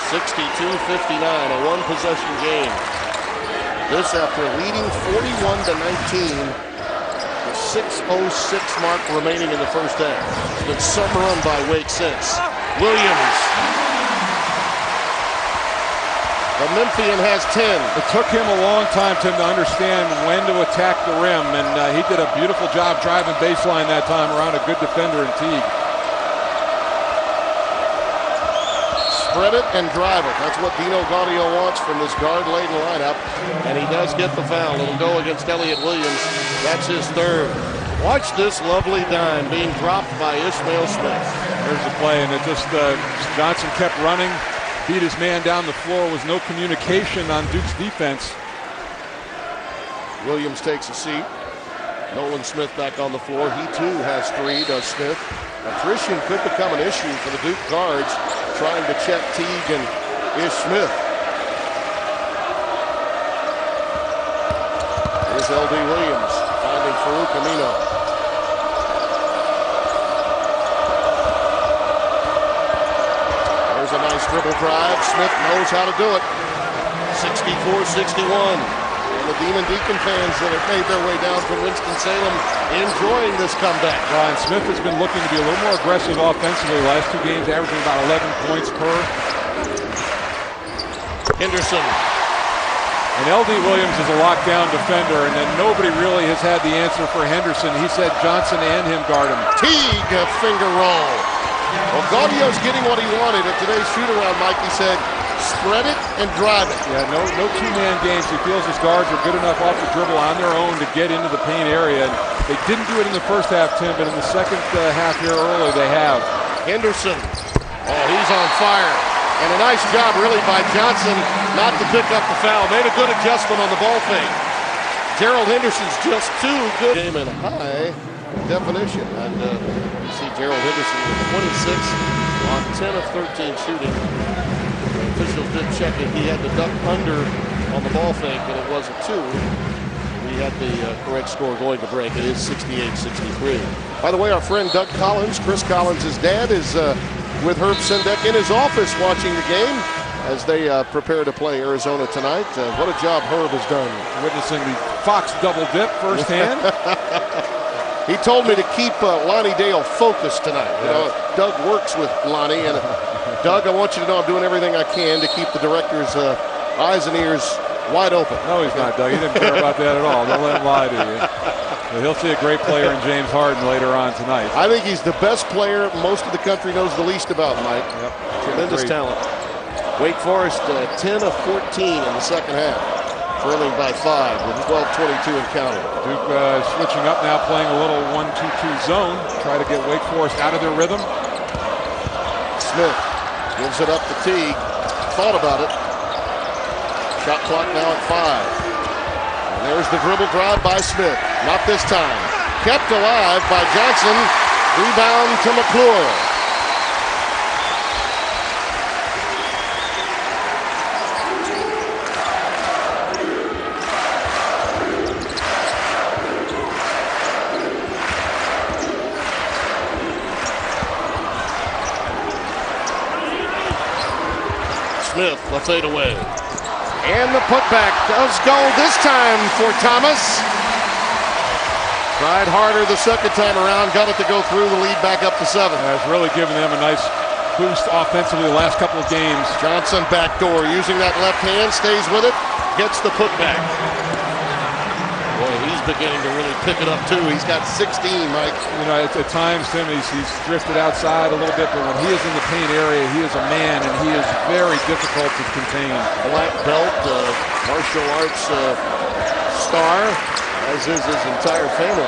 62-59, a one-possession game. This after leading 41-19. 6:06 mark remaining in the first half. It's been some run by Wake since. Williams. The Memphian has 10. It took him a long time, Tim, to understand when to attack the rim, and he did a beautiful job driving baseline that time around a good defender in Teague. Spread it and drive it. That's what Dino Gaudio wants from this guard-laden lineup, and he does get the foul. It'll go against Elliott Williams. That's his third. Watch this lovely dime being dropped by Ishmael Smith. There's the play, and it just Johnson kept running, beat his man down the floor. Was no communication on Duke's defense. Williams takes a seat. Nolan Smith back on the floor. He too has 3, does Smith. Attrition could become an issue for the Duke guards, trying to check Teague and Ish Smith. Here's L.D. Williams finding Farouk Aminu. There's a nice dribble drive. Smith knows how to do it. 64-61. And the Deacon fans that have made their way down from Winston-Salem enjoying this comeback. Ryan Smith has been looking to be a little more aggressive offensively. Last 2 games averaging about 11 points per. Henderson. And L.D. Williams is a lockdown defender, and then nobody really has had the answer for Henderson. He said Johnson and him guard him. Teague, a finger roll. Well, Gaudio's getting what he wanted at today's shoot-around, Mike. He said, spread it and drive it. Yeah, no 2-man games. He feels his guards are good enough off the dribble on their own to get into the paint area. And they didn't do it in the first half, Tim, but in the second half here early, they have. Henderson. Oh, he's on fire. And a nice job, really, by Johnson not to pick up the foul. Made a good adjustment on the ball fake. Gerald Henderson's just too good. Game in high definition. And you see Gerald Henderson with 26 on 10 of 13 shooting. The officials did check it. He had to duck under on the ball fake, and it wasn't 2. We had the correct score going to break. It is 68-63. By the way, our friend Doug Collins, Chris Collins' dad, is with Herb Sendek in his office watching the game as they prepare to play Arizona tonight. What a job Herb has done. Witnessing the Fox double dip firsthand. He told me to keep Lonnie Dale focused tonight. You know, Doug works with Lonnie, and Doug, I want you to know I'm doing everything I can to keep the director's eyes and ears wide open. No, he's not, Doug. He didn't care about that at all. Don't let him lie to you. But he'll see a great player in James Harden later on tonight. I think he's the best player most of the country knows the least about, Mike. Yep. Tremendous talent. Wake Forest 10 of 14 in the second half, trailing by 5 with 12:22 and counting. Duke switching up now, playing a little 1-2-2 zone. Try to get Wake Forest out of their rhythm. Smith gives it up to Teague. Thought about it. Shot clock now at 5. And there's the dribble drive by Smith. Not this time. Kept alive by Johnson. Rebound to McClure. Smith, the fadeaway. And the putback does go this time for Thomas. Tried harder the second time around, got it to go through, the lead back up to 7. It's really given them a nice boost offensively the last couple of games. Johnson backdoor, using that left hand, stays with it, gets the putback. Boy, he's beginning to really pick it up too. He's got 16, Mike. You know, at times, Tim, he's drifted outside a little bit, but when he is in the paint area, he is a man, and he is very difficult to contain. Black belt, martial arts star, as is his entire family.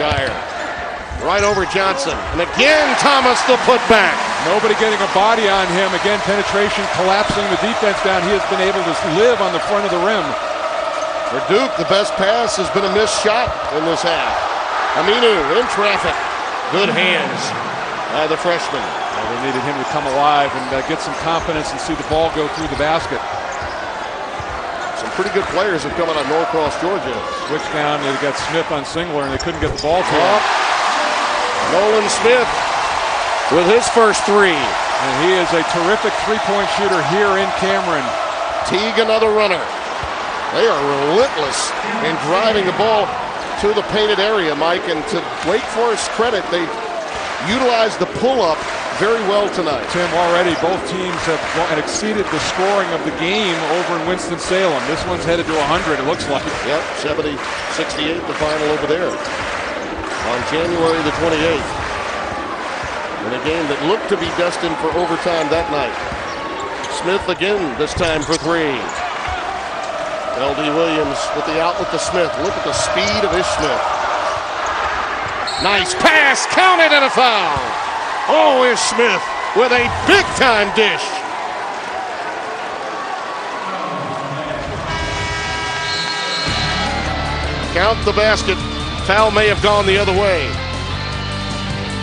Shire. Right over Johnson. And again, Thomas the putback. Nobody getting a body on him. Again, penetration collapsing the defense down. He has been able to live on the front of the rim. For Duke, the best pass has been a missed shot in this half. Aminu in traffic. Good hands by the freshman. They needed him to come alive and get some confidence and see the ball go through the basket. Some pretty good players have come out of Norcross, Georgia. Switch down. They got Smith on Singler, and they couldn't get the ball to him. Nolan Smith with his first 3. And he is a terrific three-point shooter here in Cameron. Teague, another runner. They are relentless in driving the ball to the painted area, Mike. And to Wake Forest's credit, they utilized the pull-up very well tonight. Tim, already both teams have exceeded the scoring of the game over in Winston-Salem. This one's headed to 100, it looks like. Yep, 70-68 the final over there. On January the 28th, in a game that looked to be destined for overtime that night. Smith again, this time for 3. L.D. Williams with the outlet to Smith. Look at the speed of Ish Smith. Nice pass, counted and a foul. Oh, Ish Smith with a big-time dish. Count the basket. Foul may have gone the other way.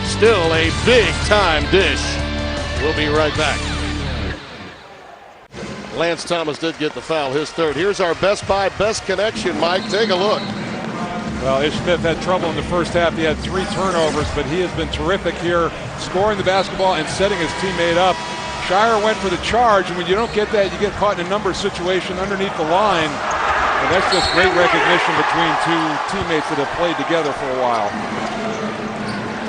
Still a big-time dish. We'll be right back. Lance Thomas did get the foul, his 3rd. Here's our Best Buy Best Connection, Mike. Take a look. Well, Ish Smith had trouble in the first half. He had 3 turnovers, but he has been terrific here, scoring the basketball and setting his teammate up. Shire went for the charge, and when you don't get that, you get caught in a number situation underneath the line. And that's just great recognition between 2 teammates that have played together for a while.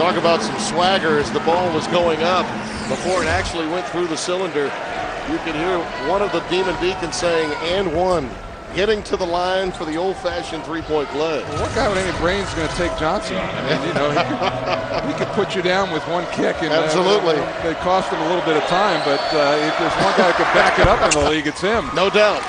Talk about some swagger as the ball was going up before it actually went through the cylinder. You could hear one of the Demon Deacons saying, "And one," getting to the line for the old-fashioned three-point play. Well, what guy with any brains is going to take Johnson? I mean, you know, he could put you down with one kick. And, absolutely. They cost him a little bit of time, but if there's one guy that could back it up in the league, it's him. No doubt.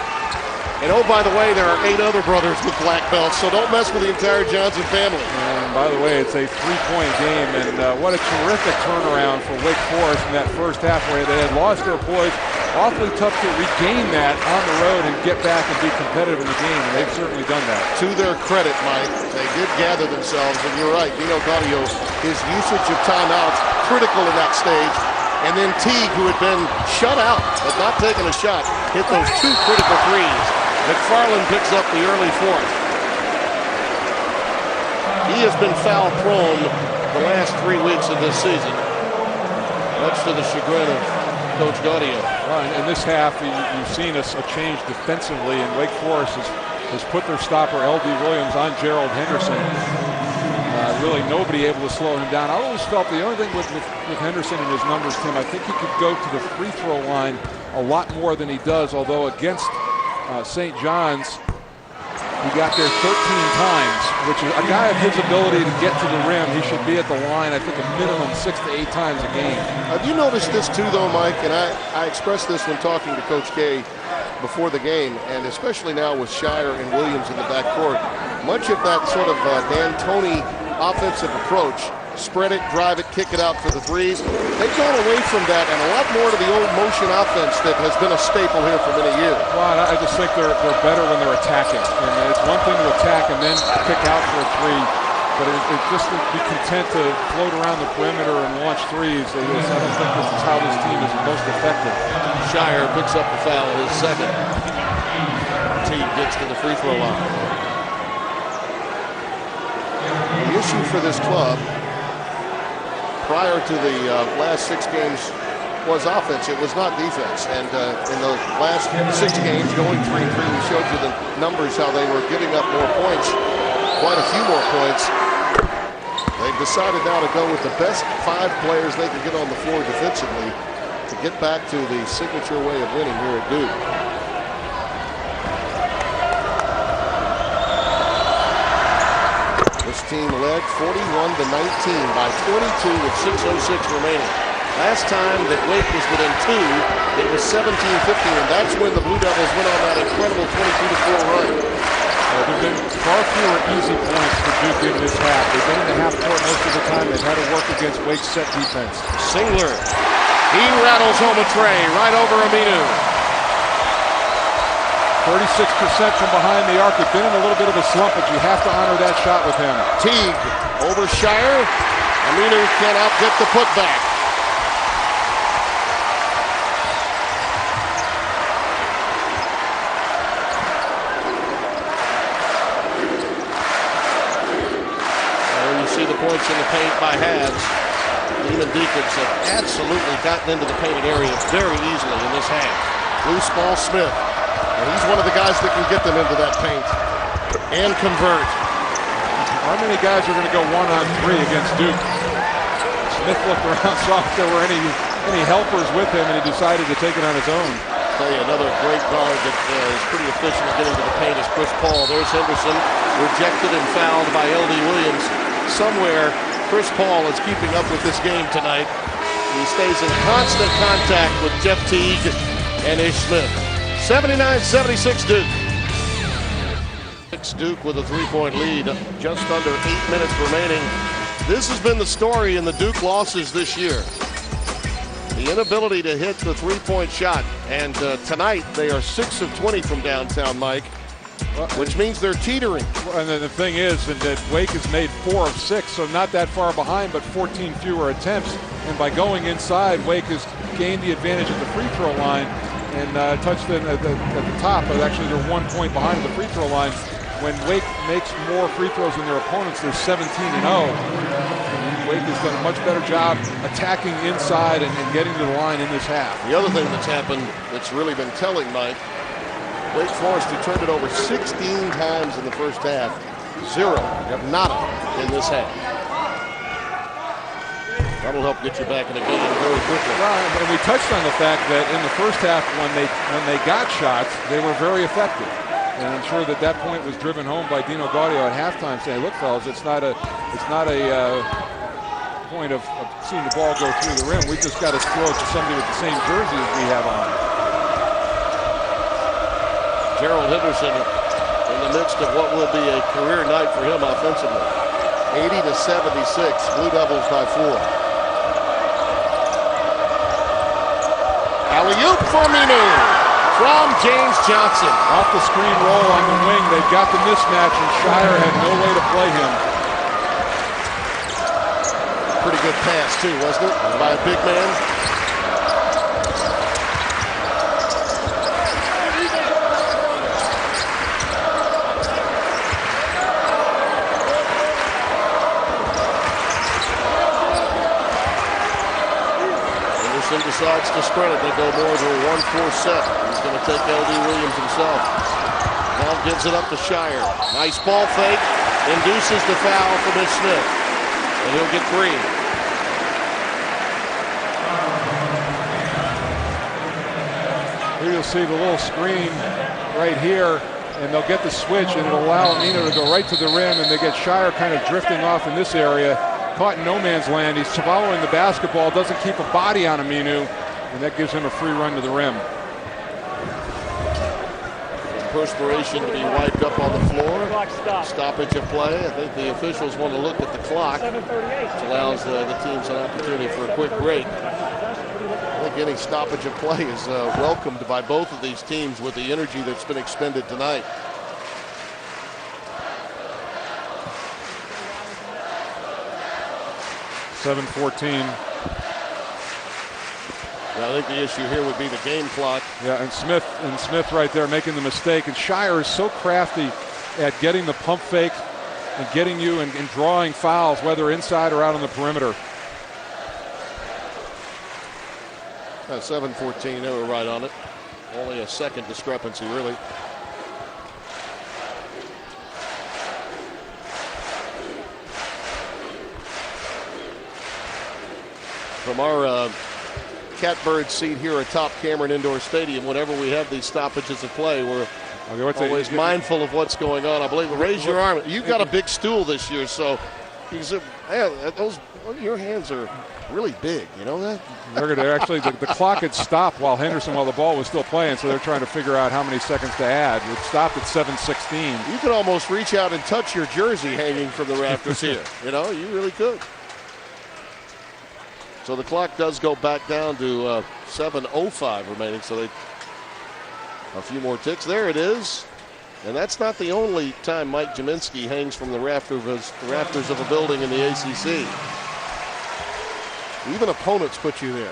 And oh, by the way, there are 8 other brothers with black belts, so don't mess with the entire Johnson family. And by the way, it's a 3-point game, and what a terrific turnaround for Wake Forest in that first half where they had lost their poise. Awfully tough to regain that on the road and get back and be competitive in the game, and they've certainly done that. To their credit, Mike, they did gather themselves, and you're right, Dino Gaudio, his usage of timeouts, critical in that stage. And then Teague, who had been shut out but not taking a shot, hit those 2 critical threes. McFarland picks up the early 4th. He has been foul prone the last 3 weeks of this season, much to the chagrin of Coach Gaudio. Well, in this half, you've seen a change defensively, and Wake Forest has put their stopper, L.D. Williams, on Gerald Henderson. Really nobody able to slow him down. I always felt the only thing with Henderson and his numbers, Tim, I think he could go to the free throw line a lot more than he does, although against St. John's, he got there 13 times, which is a guy of his ability to get to the rim. He should be at the line, I think, a minimum 6 to 8 times a game. Have you noticed this too, though, Mike? And I expressed this when talking to Coach K before the game, and especially now with Shire and Williams in the backcourt. Much of that sort of D'Antoni offensive approach, spread it, drive it, kick it out for the threes, they've gone away from that and a lot more to the old motion offense that has been a staple here for many years. Well, I just think they're better when they're attacking. And it's one thing to attack and then kick out for a 3, but it's just to be content to float around the perimeter and launch threes. I don't think this is how this team is most effective. Shire picks up the foul, his 2nd. Team gets to the free throw line. The issue for this club prior to the last 6 games was offense. It was not defense. And in the last 6 games, going 3-3, we showed you the numbers, how they were giving up more points, quite a few more points. They've decided now to go with the best 5 players they can get on the floor defensively to get back to the signature way of winning here at Duke. This team led 41-19 by 22 with 6:06 remaining. Last time that Wake was within 2, it was 17-15, and that's when the Blue Devils went on that incredible 22-4 run. There have been far fewer easy points for Duke in this half. They've been in the half court most of the time. They've had to work against Wake's set defense. Singler, he rattles home a tray right over Aminu. 36% from behind the arc. They've been in a little bit of a slump, but you have to honor that shot with him. Teague over Shire. Aminu cannot get the putback. There you see the points in the paint by halves. Demon Deacons have absolutely gotten into the painted area very easily in this half. Loose ball Smith. And he's one of the guys that can get them into that paint and convert. How many guys are going to go 1-on-3 against Duke? Smith looked around, saw if there were any helpers with him, and he decided to take it on his own. I'll tell you, another great guard that is pretty efficient at getting to the paint is Chris Paul. There's Henderson, rejected and fouled by L.D. Williams. Somewhere, Chris Paul is keeping up with this game tonight. He stays in constant contact with Jeff Teague and Ish Smith. 79-76 Duke. Duke with a 3-point lead, just under 8 minutes remaining. This has been the story in the Duke losses this year. The inability to hit the 3-point shot. And tonight they are 6 of 20 from downtown, Mike, which means they're teetering. And the thing is that Wake has made 4 of 6, so not that far behind, but 14 fewer attempts. And by going inside, Wake has gained the advantage at the free throw line and touched them at the top, but actually they're 1 point behind the free throw line. when Wake makes more free throws than their opponents, they're 17-0. Wake has done a much better job attacking inside and getting to the line in this half. The other thing that's happened that's really been telling, Mike, Wake Forest, who turned it over 16 times in the first half, 0, nada in this half. That'll help get you back in the game very quickly. Well, and we touched on the fact that in the first half, when they got shots, they were very effective. And I'm sure that point was driven home by Dino Gaudio at halftime, saying, "Look, fellas, it's not a point of seeing the ball go through the rim. We just got to throw it to somebody with the same jersey as we have on." Gerald Henderson in the midst of what will be a career night for him offensively. 80-76, Blue Devils by 4. Alley-oop for Minu from James Johnson. Off the screen roll on the wing. They've got the mismatch, and Shire had no way to play him. Pretty good pass, too, wasn't it? By a big man. Decides to spread it. They go more to a 1-4 set. He's going to take L.D. Williams himself. Now gives it up to Shire. Nice ball fake. Induces the foul for Mitch Smith. And he'll get 3. Here you'll see the little screen right here, and they'll get the switch, and it'll allow Amino to go right to the rim, and they get Shire kind of drifting off in this area. Caught in no man's land. He's following the basketball, doesn't keep a body on Aminu, and that gives him a free run to the rim. Perspiration to be wiped up on the floor. Stoppage of play. I think the officials want to look at the clock, which allows the teams an opportunity for a quick break. I think any stoppage of play is welcomed by both of these teams with the energy that's been expended tonight. .7:14. I think the issue here would be the game clock. Yeah, and Smith right there making the mistake. And Shire is so crafty at getting the pump fake and getting you and drawing fouls, whether inside or out on the perimeter. 7:14, they were right on it. Only a second discrepancy, really. From our catbird seat here atop Cameron Indoor Stadium, whenever we have these stoppages of play, we're always mindful of what's going on. I believe. Raise your arm. You've got a big stool this year, so your hands are really big. You know that? They're actually the clock had stopped while the ball was still playing, so they're trying to figure out how many seconds to add. It stopped at 7:16. You could almost reach out and touch your jersey hanging from the rafters here. You know, you really could. So the clock does go back down to 7:05 remaining. So a few more ticks. There it is. And that's not the only time Mike Jaminski hangs from the rafters of a building in the ACC. Even opponents put you there.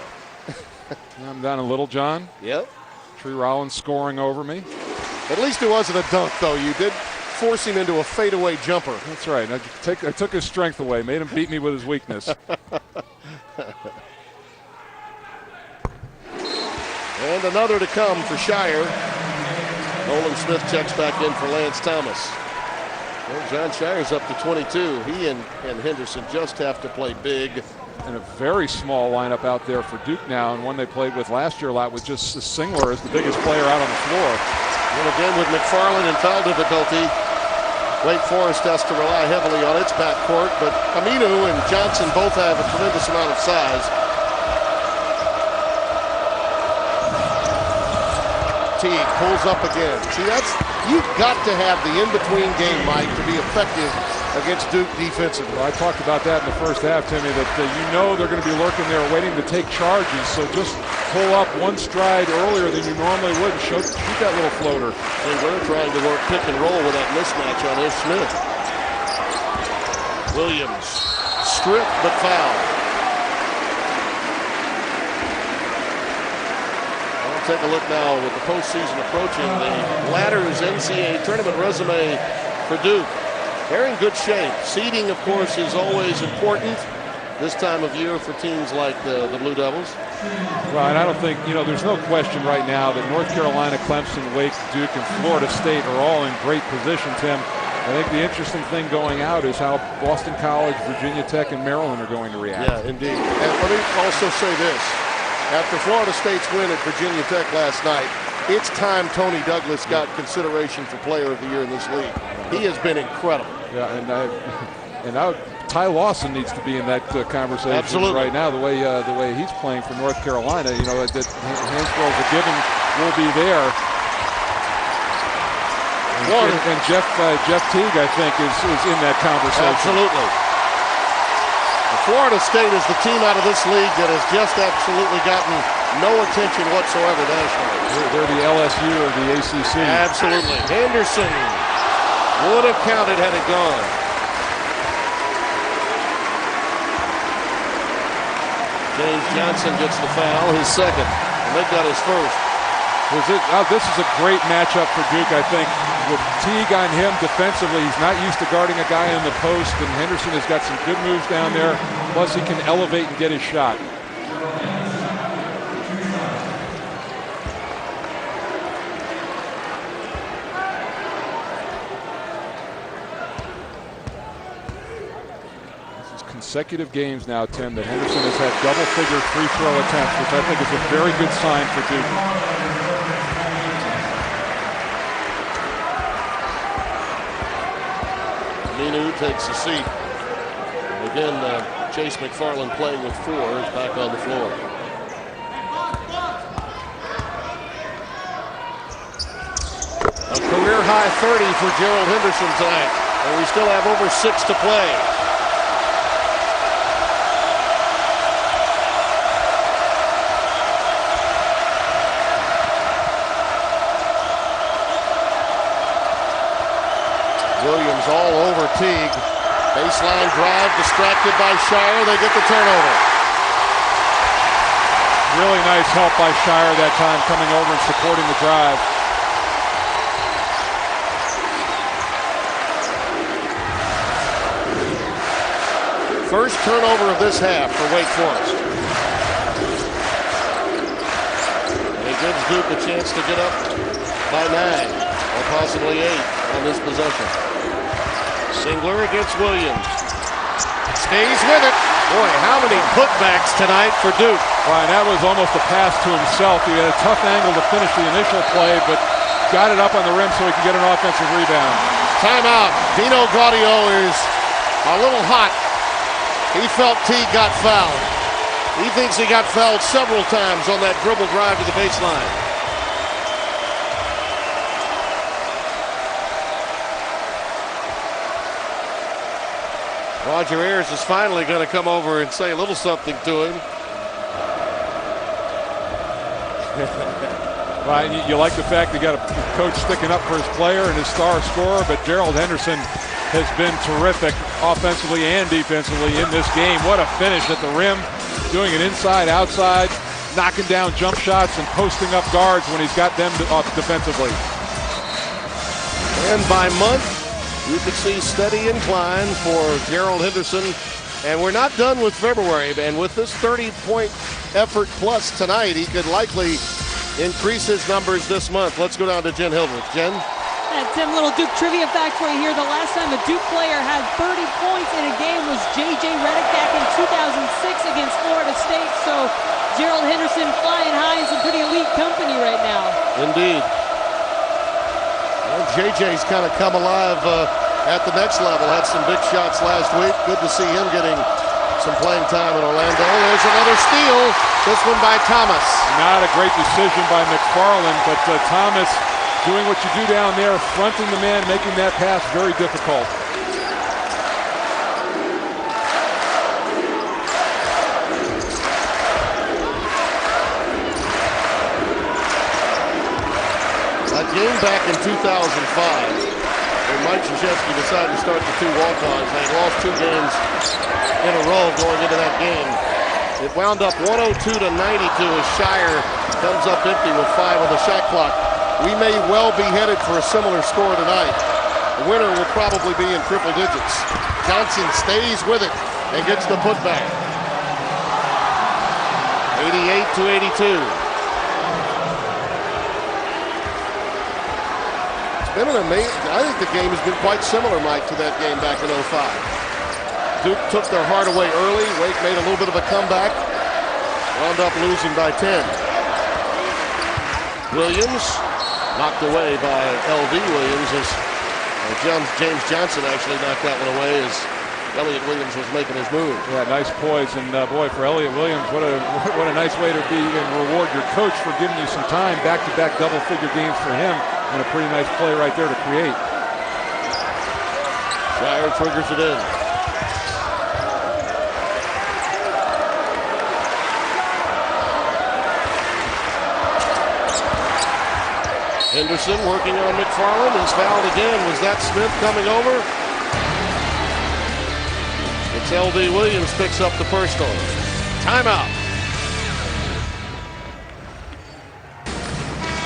I'm down a little, John. Yep. Tree Rollins scoring over me. At least it wasn't a dunk, though. You did force him into a fadeaway jumper. That's right. I took his strength away, made him beat me with his weakness. And another to come for Shire. Nolan Smith checks back in for Lance Thomas. Well, John Shire's up to 22. He and Henderson just have to play big. And a very small lineup out there for Duke now, and one they played with last year a lot with just Singler as the biggest player out on the floor. And again with McFarland in foul difficulty, Wake Forest has to rely heavily on its backcourt, but Aminu and Johnson both have a tremendous amount of size. Teague pulls up again. See, you've got to have the in-between game, Mike, to be effective against Duke defensively. Well, I talked about that in the first half, Timmy, that they're going to be lurking there waiting to take charges, so just pull up one stride earlier than you normally would and shoot that little floater. And we're trying to work pick and roll with that mismatch on Ish Smith. Williams, stripped but fouled. Take a look now with the postseason approaching. The latter's NCAA tournament resume for Duke. They're in good shape. Seeding, of course, is always important this time of year for teams like the Blue Devils. Well, and I don't think, there's no question right now that North Carolina, Clemson, Wake, Duke, and Florida State are all in great position, Tim. I think the interesting thing going out is how Boston College, Virginia Tech, and Maryland are going to react. Yeah, indeed. And let me also say this. After Florida State's win at Virginia Tech last night, it's time Tony Douglas got consideration for Player of the Year in this league. He has been incredible. Yeah, and now Ty Lawson needs to be in that conversation. Absolutely. Right now. The way he's playing for North Carolina, that Hansbrough's a given will be there. And Jeff Teague, I think, is in that conversation. Absolutely. Florida State is the team out of this league that has just absolutely gotten no attention whatsoever nationally. They're the LSU of the ACC. Absolutely. Henderson would have counted had it gone. James Johnson gets the foul, his second. And they got his first. This is a great matchup for Duke, I think. With Teague on him defensively, he's not used to guarding a guy in the post, and Henderson has got some good moves down there. Plus, he can elevate and get his shot. This is consecutive games now, Tim, that Henderson has had double-figure free throw attempts, which I think is a very good sign for Duke. Minu takes a seat. And again, Chase McFarland playing with 4 is back on the floor. A career-high 30 for Gerald Henderson tonight. And we still have over 6 to play. Williams all over Teague. Baseline drive, distracted by Shire. They get the turnover. Really nice help by Shire that time, coming over and supporting the drive. First turnover of this half for Wake Forest. And it gives Duke a chance to get up by 9 or possibly 8 on this possession. Singler against Williams. Stays with it. Boy, how many putbacks tonight for Duke. Brian, that was almost a pass to himself. He had a tough angle to finish the initial play, but got it up on the rim so he could get an offensive rebound. Timeout. Dino Gaudio is a little hot. He felt Teague got fouled. He thinks he got fouled several times on that dribble drive to the baseline. Roger Ayers is finally going to come over and say a little something to him. Right, you like the fact you got a coach sticking up for his player and his star scorer, but Gerald Henderson has been terrific offensively and defensively in this game. What a finish at the rim, doing it inside, outside, knocking down jump shots and posting up guards when he's got them off defensively. And by month, you could see steady incline for Gerald Henderson. And we're not done with February. And with this 30-point effort plus tonight, he could likely increase his numbers this month. Let's go down to Jen Hildreth. Jen? Tim, little Duke trivia fact for you here. The last time a Duke player had 30 points in a game was J.J. Redick back in 2006 against Florida State. So Gerald Henderson flying high in some pretty elite company right now. Indeed. Well, J.J.'s kind of come alive at the next level. Had some big shots last week. Good to see him getting some playing time in Orlando. There's another steal. This one by Thomas. Not a great decision by McFarland, but Thomas doing what you do down there, fronting the man, making that pass very difficult. That game back in 2005, when Mike Krzyzewski decided to start the 2 walk-ons. They had lost 2 games in a row going into that game. It wound up 102-92 as Shire comes up empty with 5 on the shot clock. We may well be headed for a similar score tonight. The winner will probably be in triple digits. Johnson stays with it and gets the putback. 88-82. It's been an amazing. I think the game has been quite similar, Mike, to that game back in 05. Duke took their heart away early. Wake made a little bit of a comeback. Wound up losing by 10. Williams knocked away by L.V. Williams as James Johnson actually knocked that one away as Elliott Williams was making his move. Yeah, nice poise, and boy, for Elliott Williams, what a nice way to be and reward your coach for giving you some time. Back-to-back double-figure games for him, and a pretty nice play right there to create. Shire triggers it in. Henderson working on McFarland. He's fouled again. Was that Smith coming over? It's L.D. Williams picks up the personal. Timeout.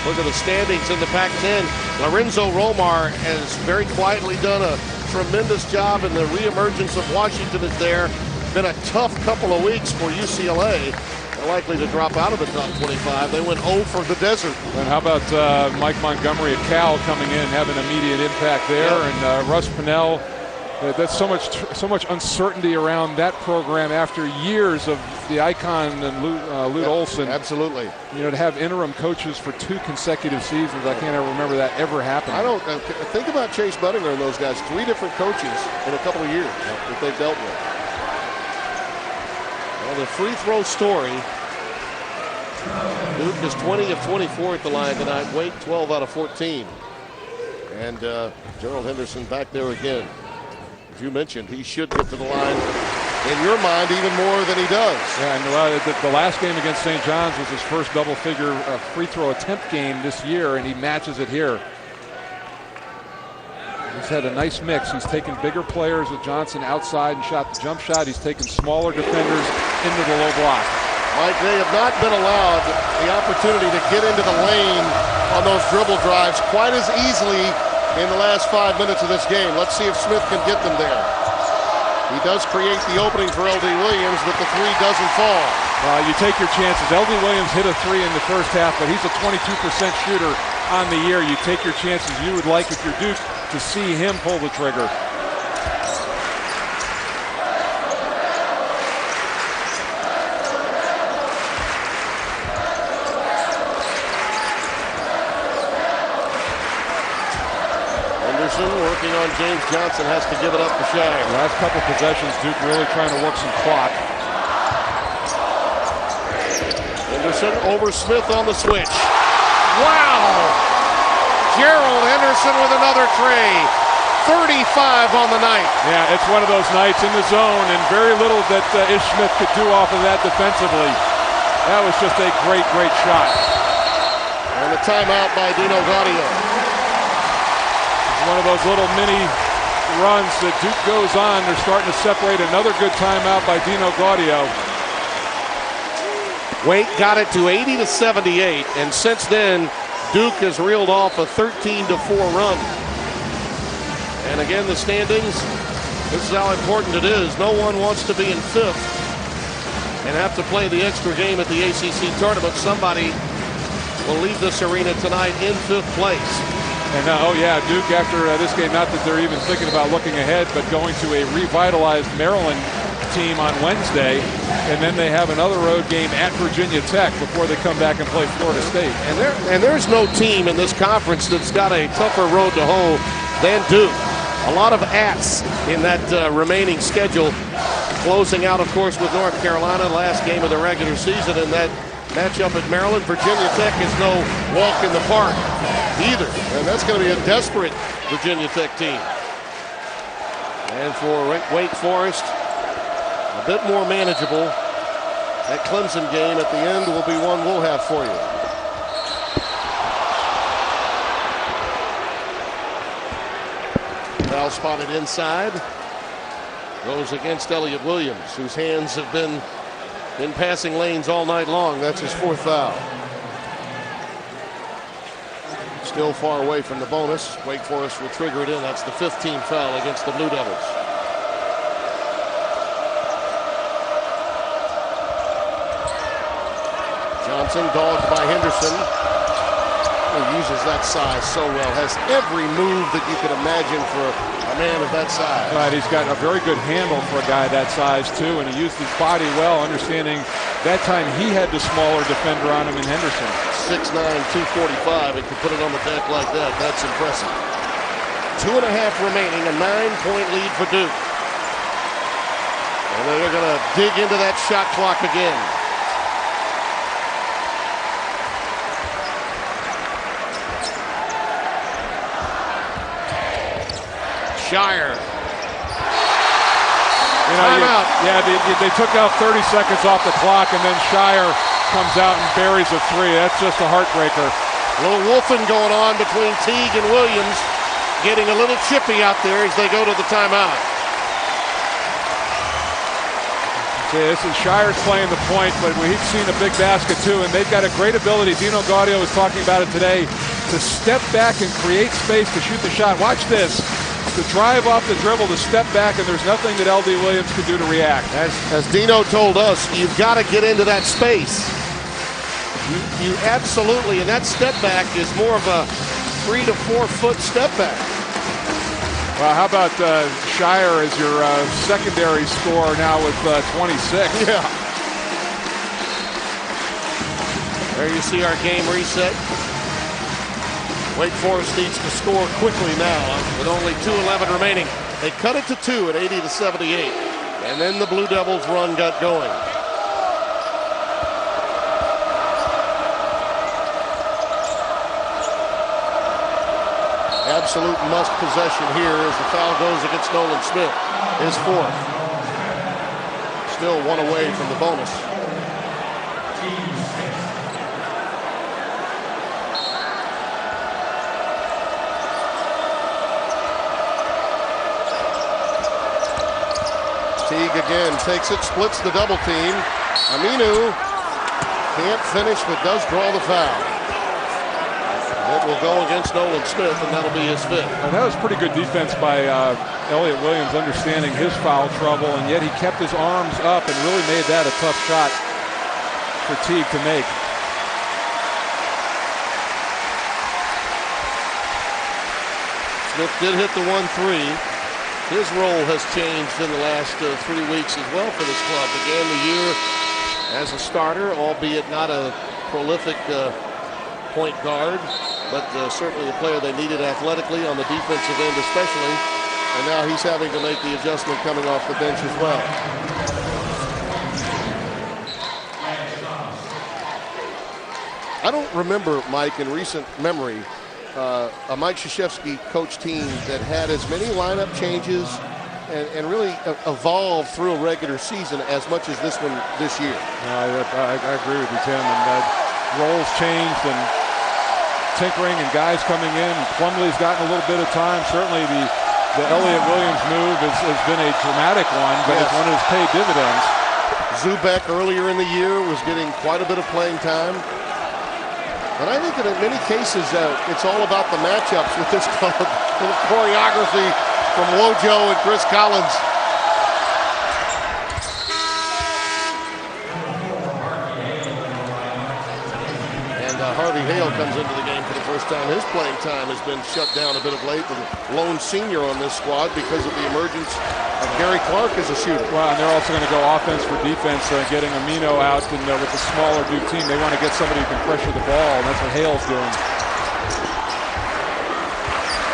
Look at the standings in the Pac-10. Lorenzo Romar has very quietly done a tremendous job, and the reemergence of Washington is there. Been a tough couple of weeks for UCLA. Likely to drop out of the top 25. They went 0 for the Desert. And how about Mike Montgomery at Cal coming in, having immediate impact there, and Russ Pennell. That's so much uncertainty around that program after years of the icon and Lute Olson. Absolutely. You know, to have interim coaches for 2 consecutive seasons, I can't ever remember that ever happening. I don't think about Chase Buttinger and those guys. 3 different coaches in a couple of years that they've dealt with. Well, the free throw story. Duke is 20 of 24 at the line tonight. Wake 12 out of 14. And Gerald Henderson back there again. As you mentioned, he should get to the line, in your mind, even more than he does. Yeah, and the last game against St. John's was his first double-figure free throw attempt game this year, and he matches it here. He's had a nice mix. He's taken bigger players with Johnson outside and shot the jump shot. He's taken smaller defenders into the low block. Mike, they have not been allowed the opportunity to get into the lane on those dribble drives quite as easily in the last 5 minutes of this game. Let's see if Smith can get them there. He does create the opening for L.D. Williams, but the 3 doesn't fall. You take your chances. L.D. Williams hit a 3 in the first half, but he's a 22% shooter on the year. You take your chances. You would like, if you're Duke, to see him pull the trigger. Working on James Johnson, has to give it up to Shire. Last couple possessions, Duke really trying to work some clock. Henderson over Smith on the switch. Wow! Gerald Henderson with another tray. 35 on the night. Yeah, it's one of those nights in the zone, and very little that Ish Smith could do off of that defensively. That was just a great, great shot. And a timeout by Dino Gaudio. One of those little mini runs that Duke goes on. They're starting to separate. Another good timeout by Dino Gaudio. Wake got it to 80-78, and since then, Duke has reeled off a 13-4 run. And again, the standings, this is how important it is. No one wants to be in 5th and have to play the extra game at the ACC tournament. Somebody will leave this arena tonight in 5th place. And Duke after this game, not that they're even thinking about looking ahead, but going to a revitalized Maryland team on Wednesday, and then they have another road game at Virginia Tech before they come back and play Florida State. And there's no team in this conference that's got a tougher road to hoe than Duke. A lot of ats in that remaining schedule. Closing out, of course, with North Carolina, last game of the regular season, and that matchup at Maryland. Virginia Tech is no walk in the park either, and that's going to be a desperate Virginia Tech team. And for Wake Forest, a bit more manageable. That Clemson game at the end will be one we'll have for you. Foul spotted inside. Goes against Elliott Williams, whose hands have been in passing lanes all night long. That's his 4th foul. Still far away from the bonus. Wake Forest will trigger it in. That's the 15th foul against the Blue Devils. Johnson dogged by Henderson. He uses that size so well. Has every move that you could imagine for a man of that size. Right, he's got a very good handle for a guy that size too, and he used his body well, understanding that time he had the smaller defender on him in Henderson. 6'9", 245, and can put it on the deck like that. That's impressive. 2.5 remaining, a 9-point lead for Duke. And they're going to dig into that shot clock again. Shire. Timeout. They took out 30 seconds off the clock, and then Shire comes out and buries a three. That's just a heartbreaker. A little wolfing going on between Teague and Williams, getting a little chippy out there as they go to the timeout. See, this is Shire's playing the point, but we've seen a big basket too, and they've got a great ability. Dino Gaudio was talking about it today, to step back and create space to shoot the shot. Watch this. To drive off the dribble, to step back, and there's nothing that L.D. Williams could do to react. As Dino told us, you've got to get into that space. You absolutely, and that step back is more of a 3 to 4 foot step back. Well, how about Shire as your secondary scorer now with 26? Yeah. There you see our game reset. Wake Forest needs to score quickly now with only 2:11 remaining. They cut it to 2 at 80-78. And then the Blue Devils run got going. Absolute must possession here as the foul goes against Nolan Smith. His fourth. Still one away from the bonus. Teague again takes it, splits the double team. Aminu can't finish, but does draw the foul. It will go against Nolan Smith, and that'll be his fifth. And that was pretty good defense by Elliott Williams, understanding his foul trouble, and yet he kept his arms up and really made that a tough shot for Teague to make. Smith did hit the 1-3. His role has changed in the last 3 weeks as well for this club. Began the year as a starter, albeit not a prolific point guard, but certainly a player they needed athletically on the defensive end especially. And now he's having to make the adjustment coming off the bench as well. I don't remember, Mike, in recent memory, a Mike Krzyzewski coach team that had as many lineup changes and really evolved through a regular season as much as this one this year. I agree with you, Tim. And roles changed and tinkering and guys coming in. Plumlee's gotten a little bit of time. Certainly the Elliott Williams move has been a dramatic one, but it's one that has paid dividends. Zubek earlier in the year was getting quite a bit of playing time. And I think that in many cases, it's all about the matchups with this club. The choreography from Wojo and Chris Collins. And Harvey Hale comes into the game for the first time. His playing time has been shut down a bit of late. The lone senior on this squad because of the emergence of Gary Clark as a shooter. Well, and they're also going to go offense for defense, getting Amino out, and with the smaller Duke team, they want to get somebody who can pressure the ball, and that's what Hale's doing.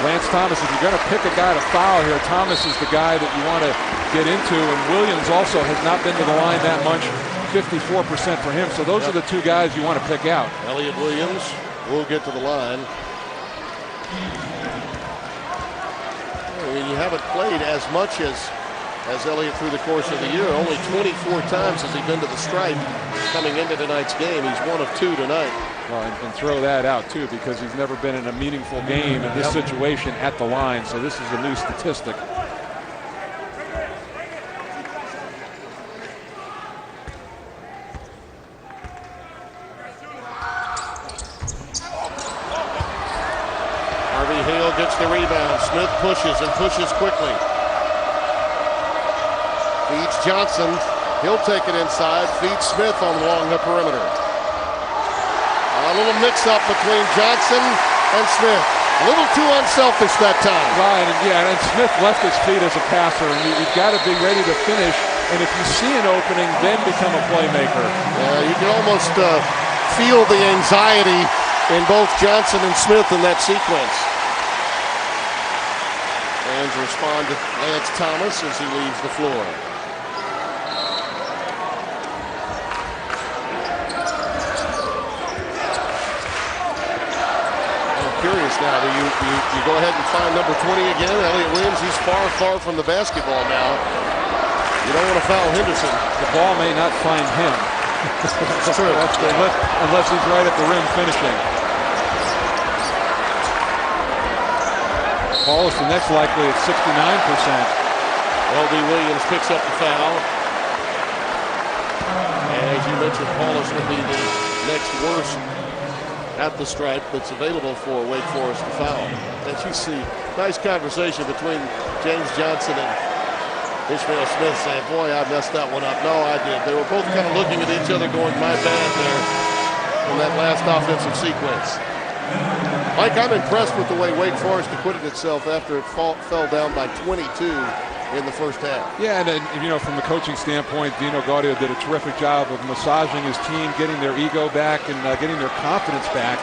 Lance Thomas, if you're going to pick a guy to foul here, Thomas is the guy that you want to get into, and Williams also has not been to the line that much, 54% for him, so those are the two guys you want to pick out. Elliott Williams will get to the line. I mean, you haven't played as much as Elliott through the course of the year. Only 24 times has he been to the stripe coming into tonight's game. He's 1 of 2 tonight. Well, and throw that out, too, because he's never been in a meaningful game in this situation at the line, so this is a new statistic. Grill gets the rebound. Smith pushes and pushes quickly. Feeds Johnson. He'll take it inside. Feeds Smith along the perimeter. A little mix-up between Johnson and Smith. A little too unselfish that time. Right, and Smith left his feet as a passer, and you've got to be ready to finish. And if you see an opening, then become a playmaker. Yeah, you can almost feel the anxiety in both Johnson and Smith in that sequence. And respond to Lance Thomas as he leaves the floor. Curious now, do you go ahead and find number 20 again? Elliott Williams, he's far from the basketball now. You don't want to foul Henderson. The ball may not find him. That's true. unless he's right at the rim finishing. Paulus, the next likely at 69%. L.D. Williams picks up the foul. And as you mentioned, Paulus will be the next worst at the stripe that's available for Wake Forest to foul. As you see, nice conversation between James Johnson and Ishmael Smith saying, boy, I messed that one up. No, I did. They were both kind of looking at each other going, my bad there in that last offensive sequence. Mike, I'm impressed with the way Wake Forest acquitted itself after it fell down by 22 in the first half. Yeah, and from the coaching standpoint, Dino Gaudio did a terrific job of massaging his team, getting their ego back and getting their confidence back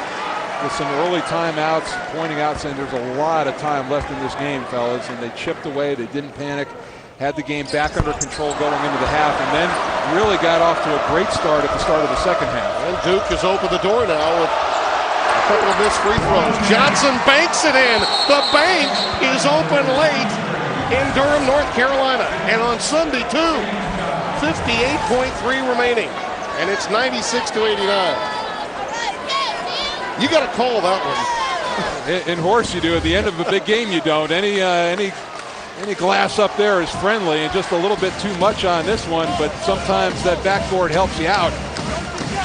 with some early timeouts, pointing out, saying there's a lot of time left in this game, fellas, and they chipped away. They didn't panic, had the game back under control going into the half, and then really got off to a great start at the start of the second half. And Duke has opened the door now with a couple of missed free throws. Johnson banks it in. The bank is open late in Durham, North Carolina. And on Sunday, too. 58.3 remaining. And it's 96-89. You got to call that one. In horse you do. At the end of a big game you don't. Any glass up there is friendly, and just a little bit too much on this one, but sometimes that backboard helps you out.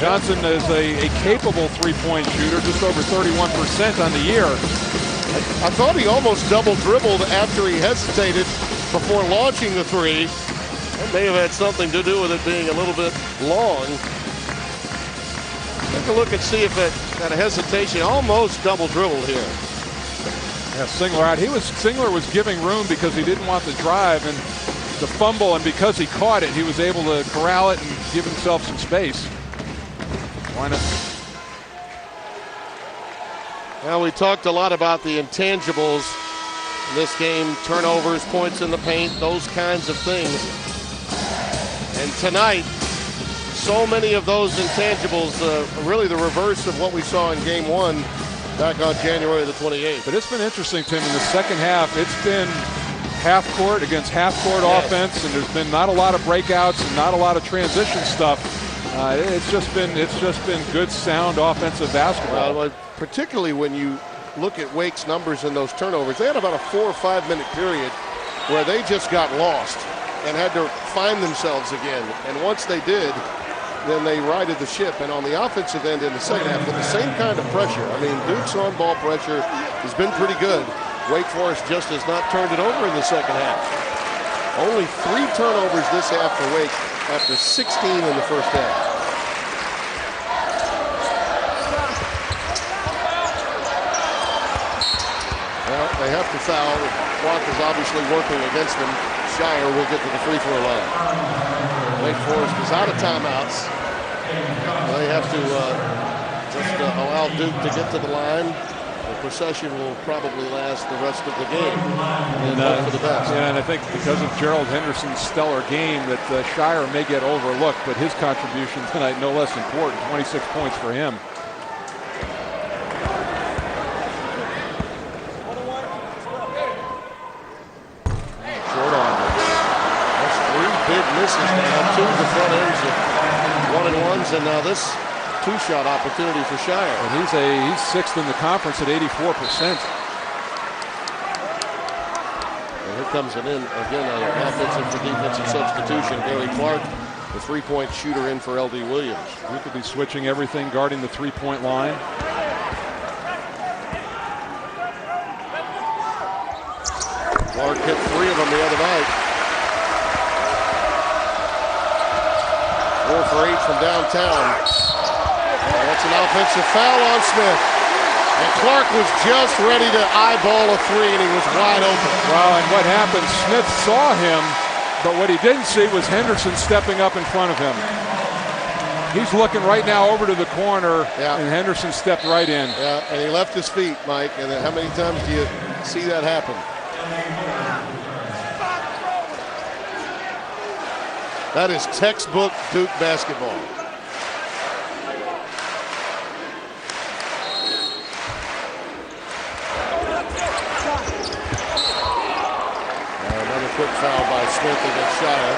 Johnson is a capable three-point shooter, just over 31% on the year. I thought he almost double-dribbled after he hesitated before launching the three. That may have had something to do with it being a little bit long. Take a look and see if that hesitation almost double-dribbled here. Yeah, Singler out. Singler was giving room because he didn't want the drive and the fumble, and because he caught it, he was able to corral it and give himself some space. Why not? Well, we talked a lot about the intangibles in this game, turnovers, points in the paint, those kinds of things. And tonight, so many of those intangibles, really the reverse of what we saw in game one back on January the 28th. But it's been interesting, Tim, in the second half. It's been half court against half court offense, and there's been not a lot of breakouts and not a lot of transition stuff. It's just been good, sound offensive basketball. Well, particularly when you look at Wake's numbers in those turnovers, they had about a 4 or 5 minute period where they just got lost and had to find themselves again. And once they did, then they righted the ship. And on the offensive end in the second half, with the same kind of pressure. I mean, Duke's on-ball pressure has been pretty good. Wake Forest just has not turned it over in the second half. Only 3 turnovers this half for Wake after 16 in the first half. Well, they have to foul. The clock is obviously working against them. Shire will get to the free throw line. Wake Forest is out of timeouts. They have to just allow Duke to get to the line. The procession will probably last the rest of the game. And hope for the best. Yeah, and I think because of Gerald Henderson's stellar game that Shire may get overlooked, but his contribution tonight no less important. 26 points for him. Misses now, 2 of the front ends of 1-and-1s, and now this 2-shot opportunity for Shire. And he's 6th in the conference at 84%. And here comes an offensive for defensive substitution. Gary Clark, the 3-point shooter, in for L.D. Williams. He could be switching everything, guarding the 3-point line. Clark hit 3 of them the other night. 4 for 8 from downtown. And that's an offensive foul on Smith. And Clark was just ready to eyeball a 3, and he was wide open. Well, and what happened, Smith saw him, but what he didn't see was Henderson stepping up in front of him. He's looking right now over to the corner, and Henderson stepped right in. Yeah, and he left his feet, Mike. And how many times do you see that happen? That is textbook Duke basketball. Another quick foul by Smith against Shire.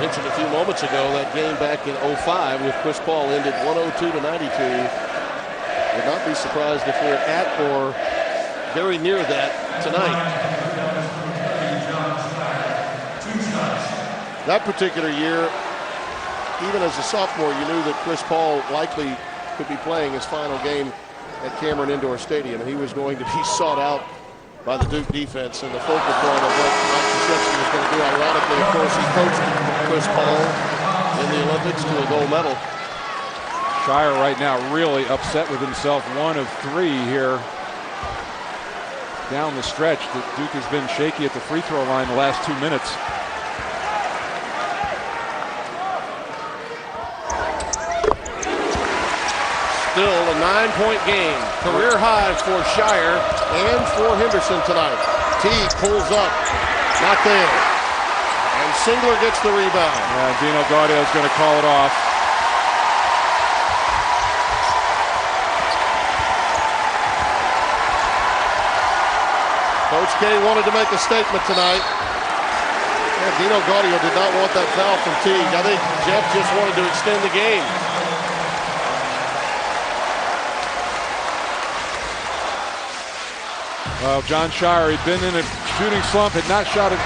Mentioned a few moments ago that game back in 05 with Chris Paul ended 102-92. Would not be surprised if we're at or very near that tonight. That particular year, even as a sophomore, you knew that Chris Paul likely could be playing his final game at Cameron Indoor Stadium, and he was going to be sought out by the Duke defense and the focal point of what Mike Krzyzewski was going to do. Ironically, of course, he coached Chris Paul in the Olympics to a gold medal. Shire right now really upset with himself. 1 of 3 here down the stretch. Duke has been shaky at the free throw line the last 2 minutes. Still a 9-point game. Career high for Shire and for Henderson tonight. Teague pulls up. Not there. And Singler gets the rebound. Yeah, Dino Gaudio is going to call it off. Coach K wanted to make a statement tonight. Yeah, Dino Gaudio did not want that foul from Teague. I think Jeff just wanted to extend the game. Well, John Shire, he'd been in a shooting slump, had not shot a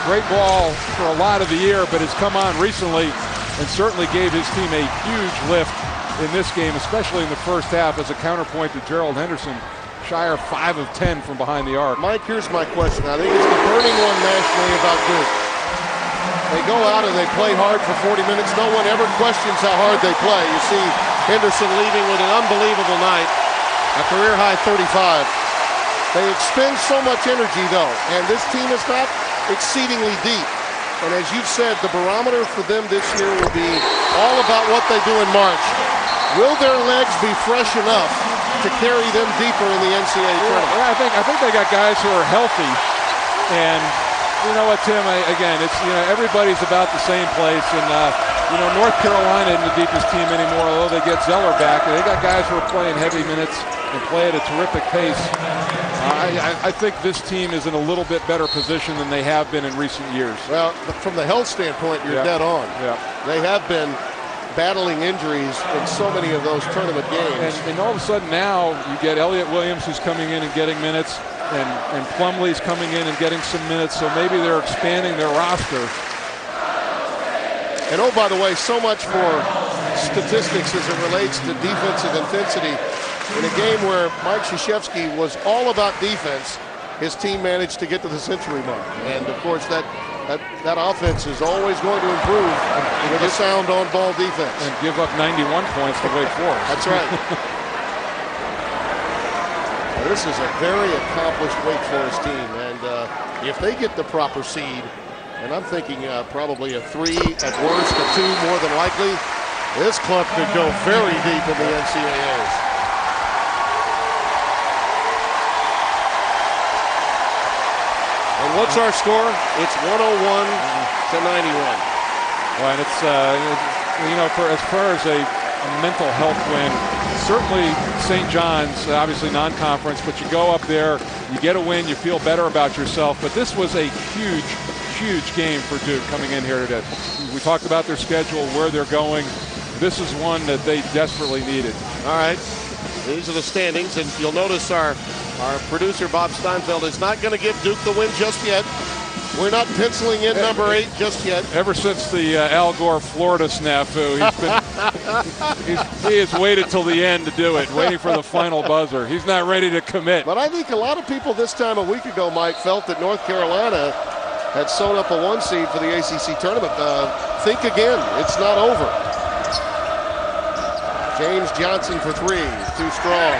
great ball for a lot of the year, but has come on recently and certainly gave his team a huge lift in this game, especially in the first half as a counterpoint to Gerald Henderson. Shire 5 of 10 from behind the arc. Mike, here's my question. I think it's the burning one nationally about Duke. They go out and they play hard for 40 minutes. No one ever questions how hard they play. You see Henderson leaving with an unbelievable night, a career-high 35. They expend so much energy, though, and this team is not exceedingly deep. And as you've said, the barometer for them this year will be all about what they do in March. Will their legs be fresh enough to carry them deeper in the NCAA tournament? Yeah, I think they got guys who are healthy, and you know what, Tim? Again, it's everybody's about the same place, and North Carolina isn't the deepest team anymore. Although they get Zeller back, they got guys who are playing heavy minutes and play at a terrific pace. I think this team is in a little bit better position than they have been in recent years. Well, from the health standpoint, you're dead on. Yeah. They have been battling injuries in so many of those tournament games. And all of a sudden now you get Elliott Williams who's coming in and getting minutes, and Plumlee's coming in and getting some minutes, so maybe they're expanding their roster. And oh, by the way, so much for statistics as it relates to defensive intensity. In a game where Mike Krzyzewski was all about defense, his team managed to get to the century mark. And of course, that offense is always going to improve with a sound on-ball defense. And give up 91 points to Wake Forest. That's right. This is a very accomplished Wake Forest team, and if they get the proper seed, and I'm thinking probably a 3 at worst, a 2 more than likely, this club could go very deep in the NCAAs. And what's our score? It's 101-91. Well, and it's for as far as a mental health win, certainly St. John's, obviously non-conference, but you go up there, you get a win, you feel better about yourself. But this was a huge game for Duke coming in here today. We talked about their schedule, where they're going. This is one that they desperately needed. All right, these are the standings, and you'll notice our producer Bob Steinfeld is not going to give Duke the win just yet. We're not penciling in number 8 just yet. Ever since the Al Gore Florida snafu, he has waited till the end to do it, waiting for the final buzzer. He's not ready to commit. But I think a lot of people this time a week ago, Mike, felt that North Carolina had sewn up a 1 seed for the ACC tournament. Think again. It's not over. James Johnson for 3. Too strong.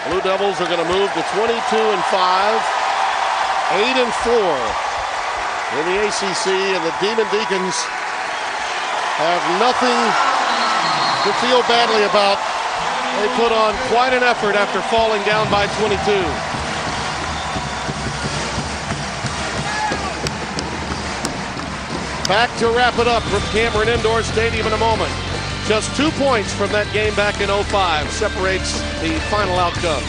Blue Devils are going to move to 22-5, 8-4 in the ACC, and the Demon Deacons have nothing to feel badly about. They put on quite an effort after falling down by 22. Back to wrap it up from Cameron Indoor Stadium in a moment. Just 2 points from that game back in 05 separates the final outcome.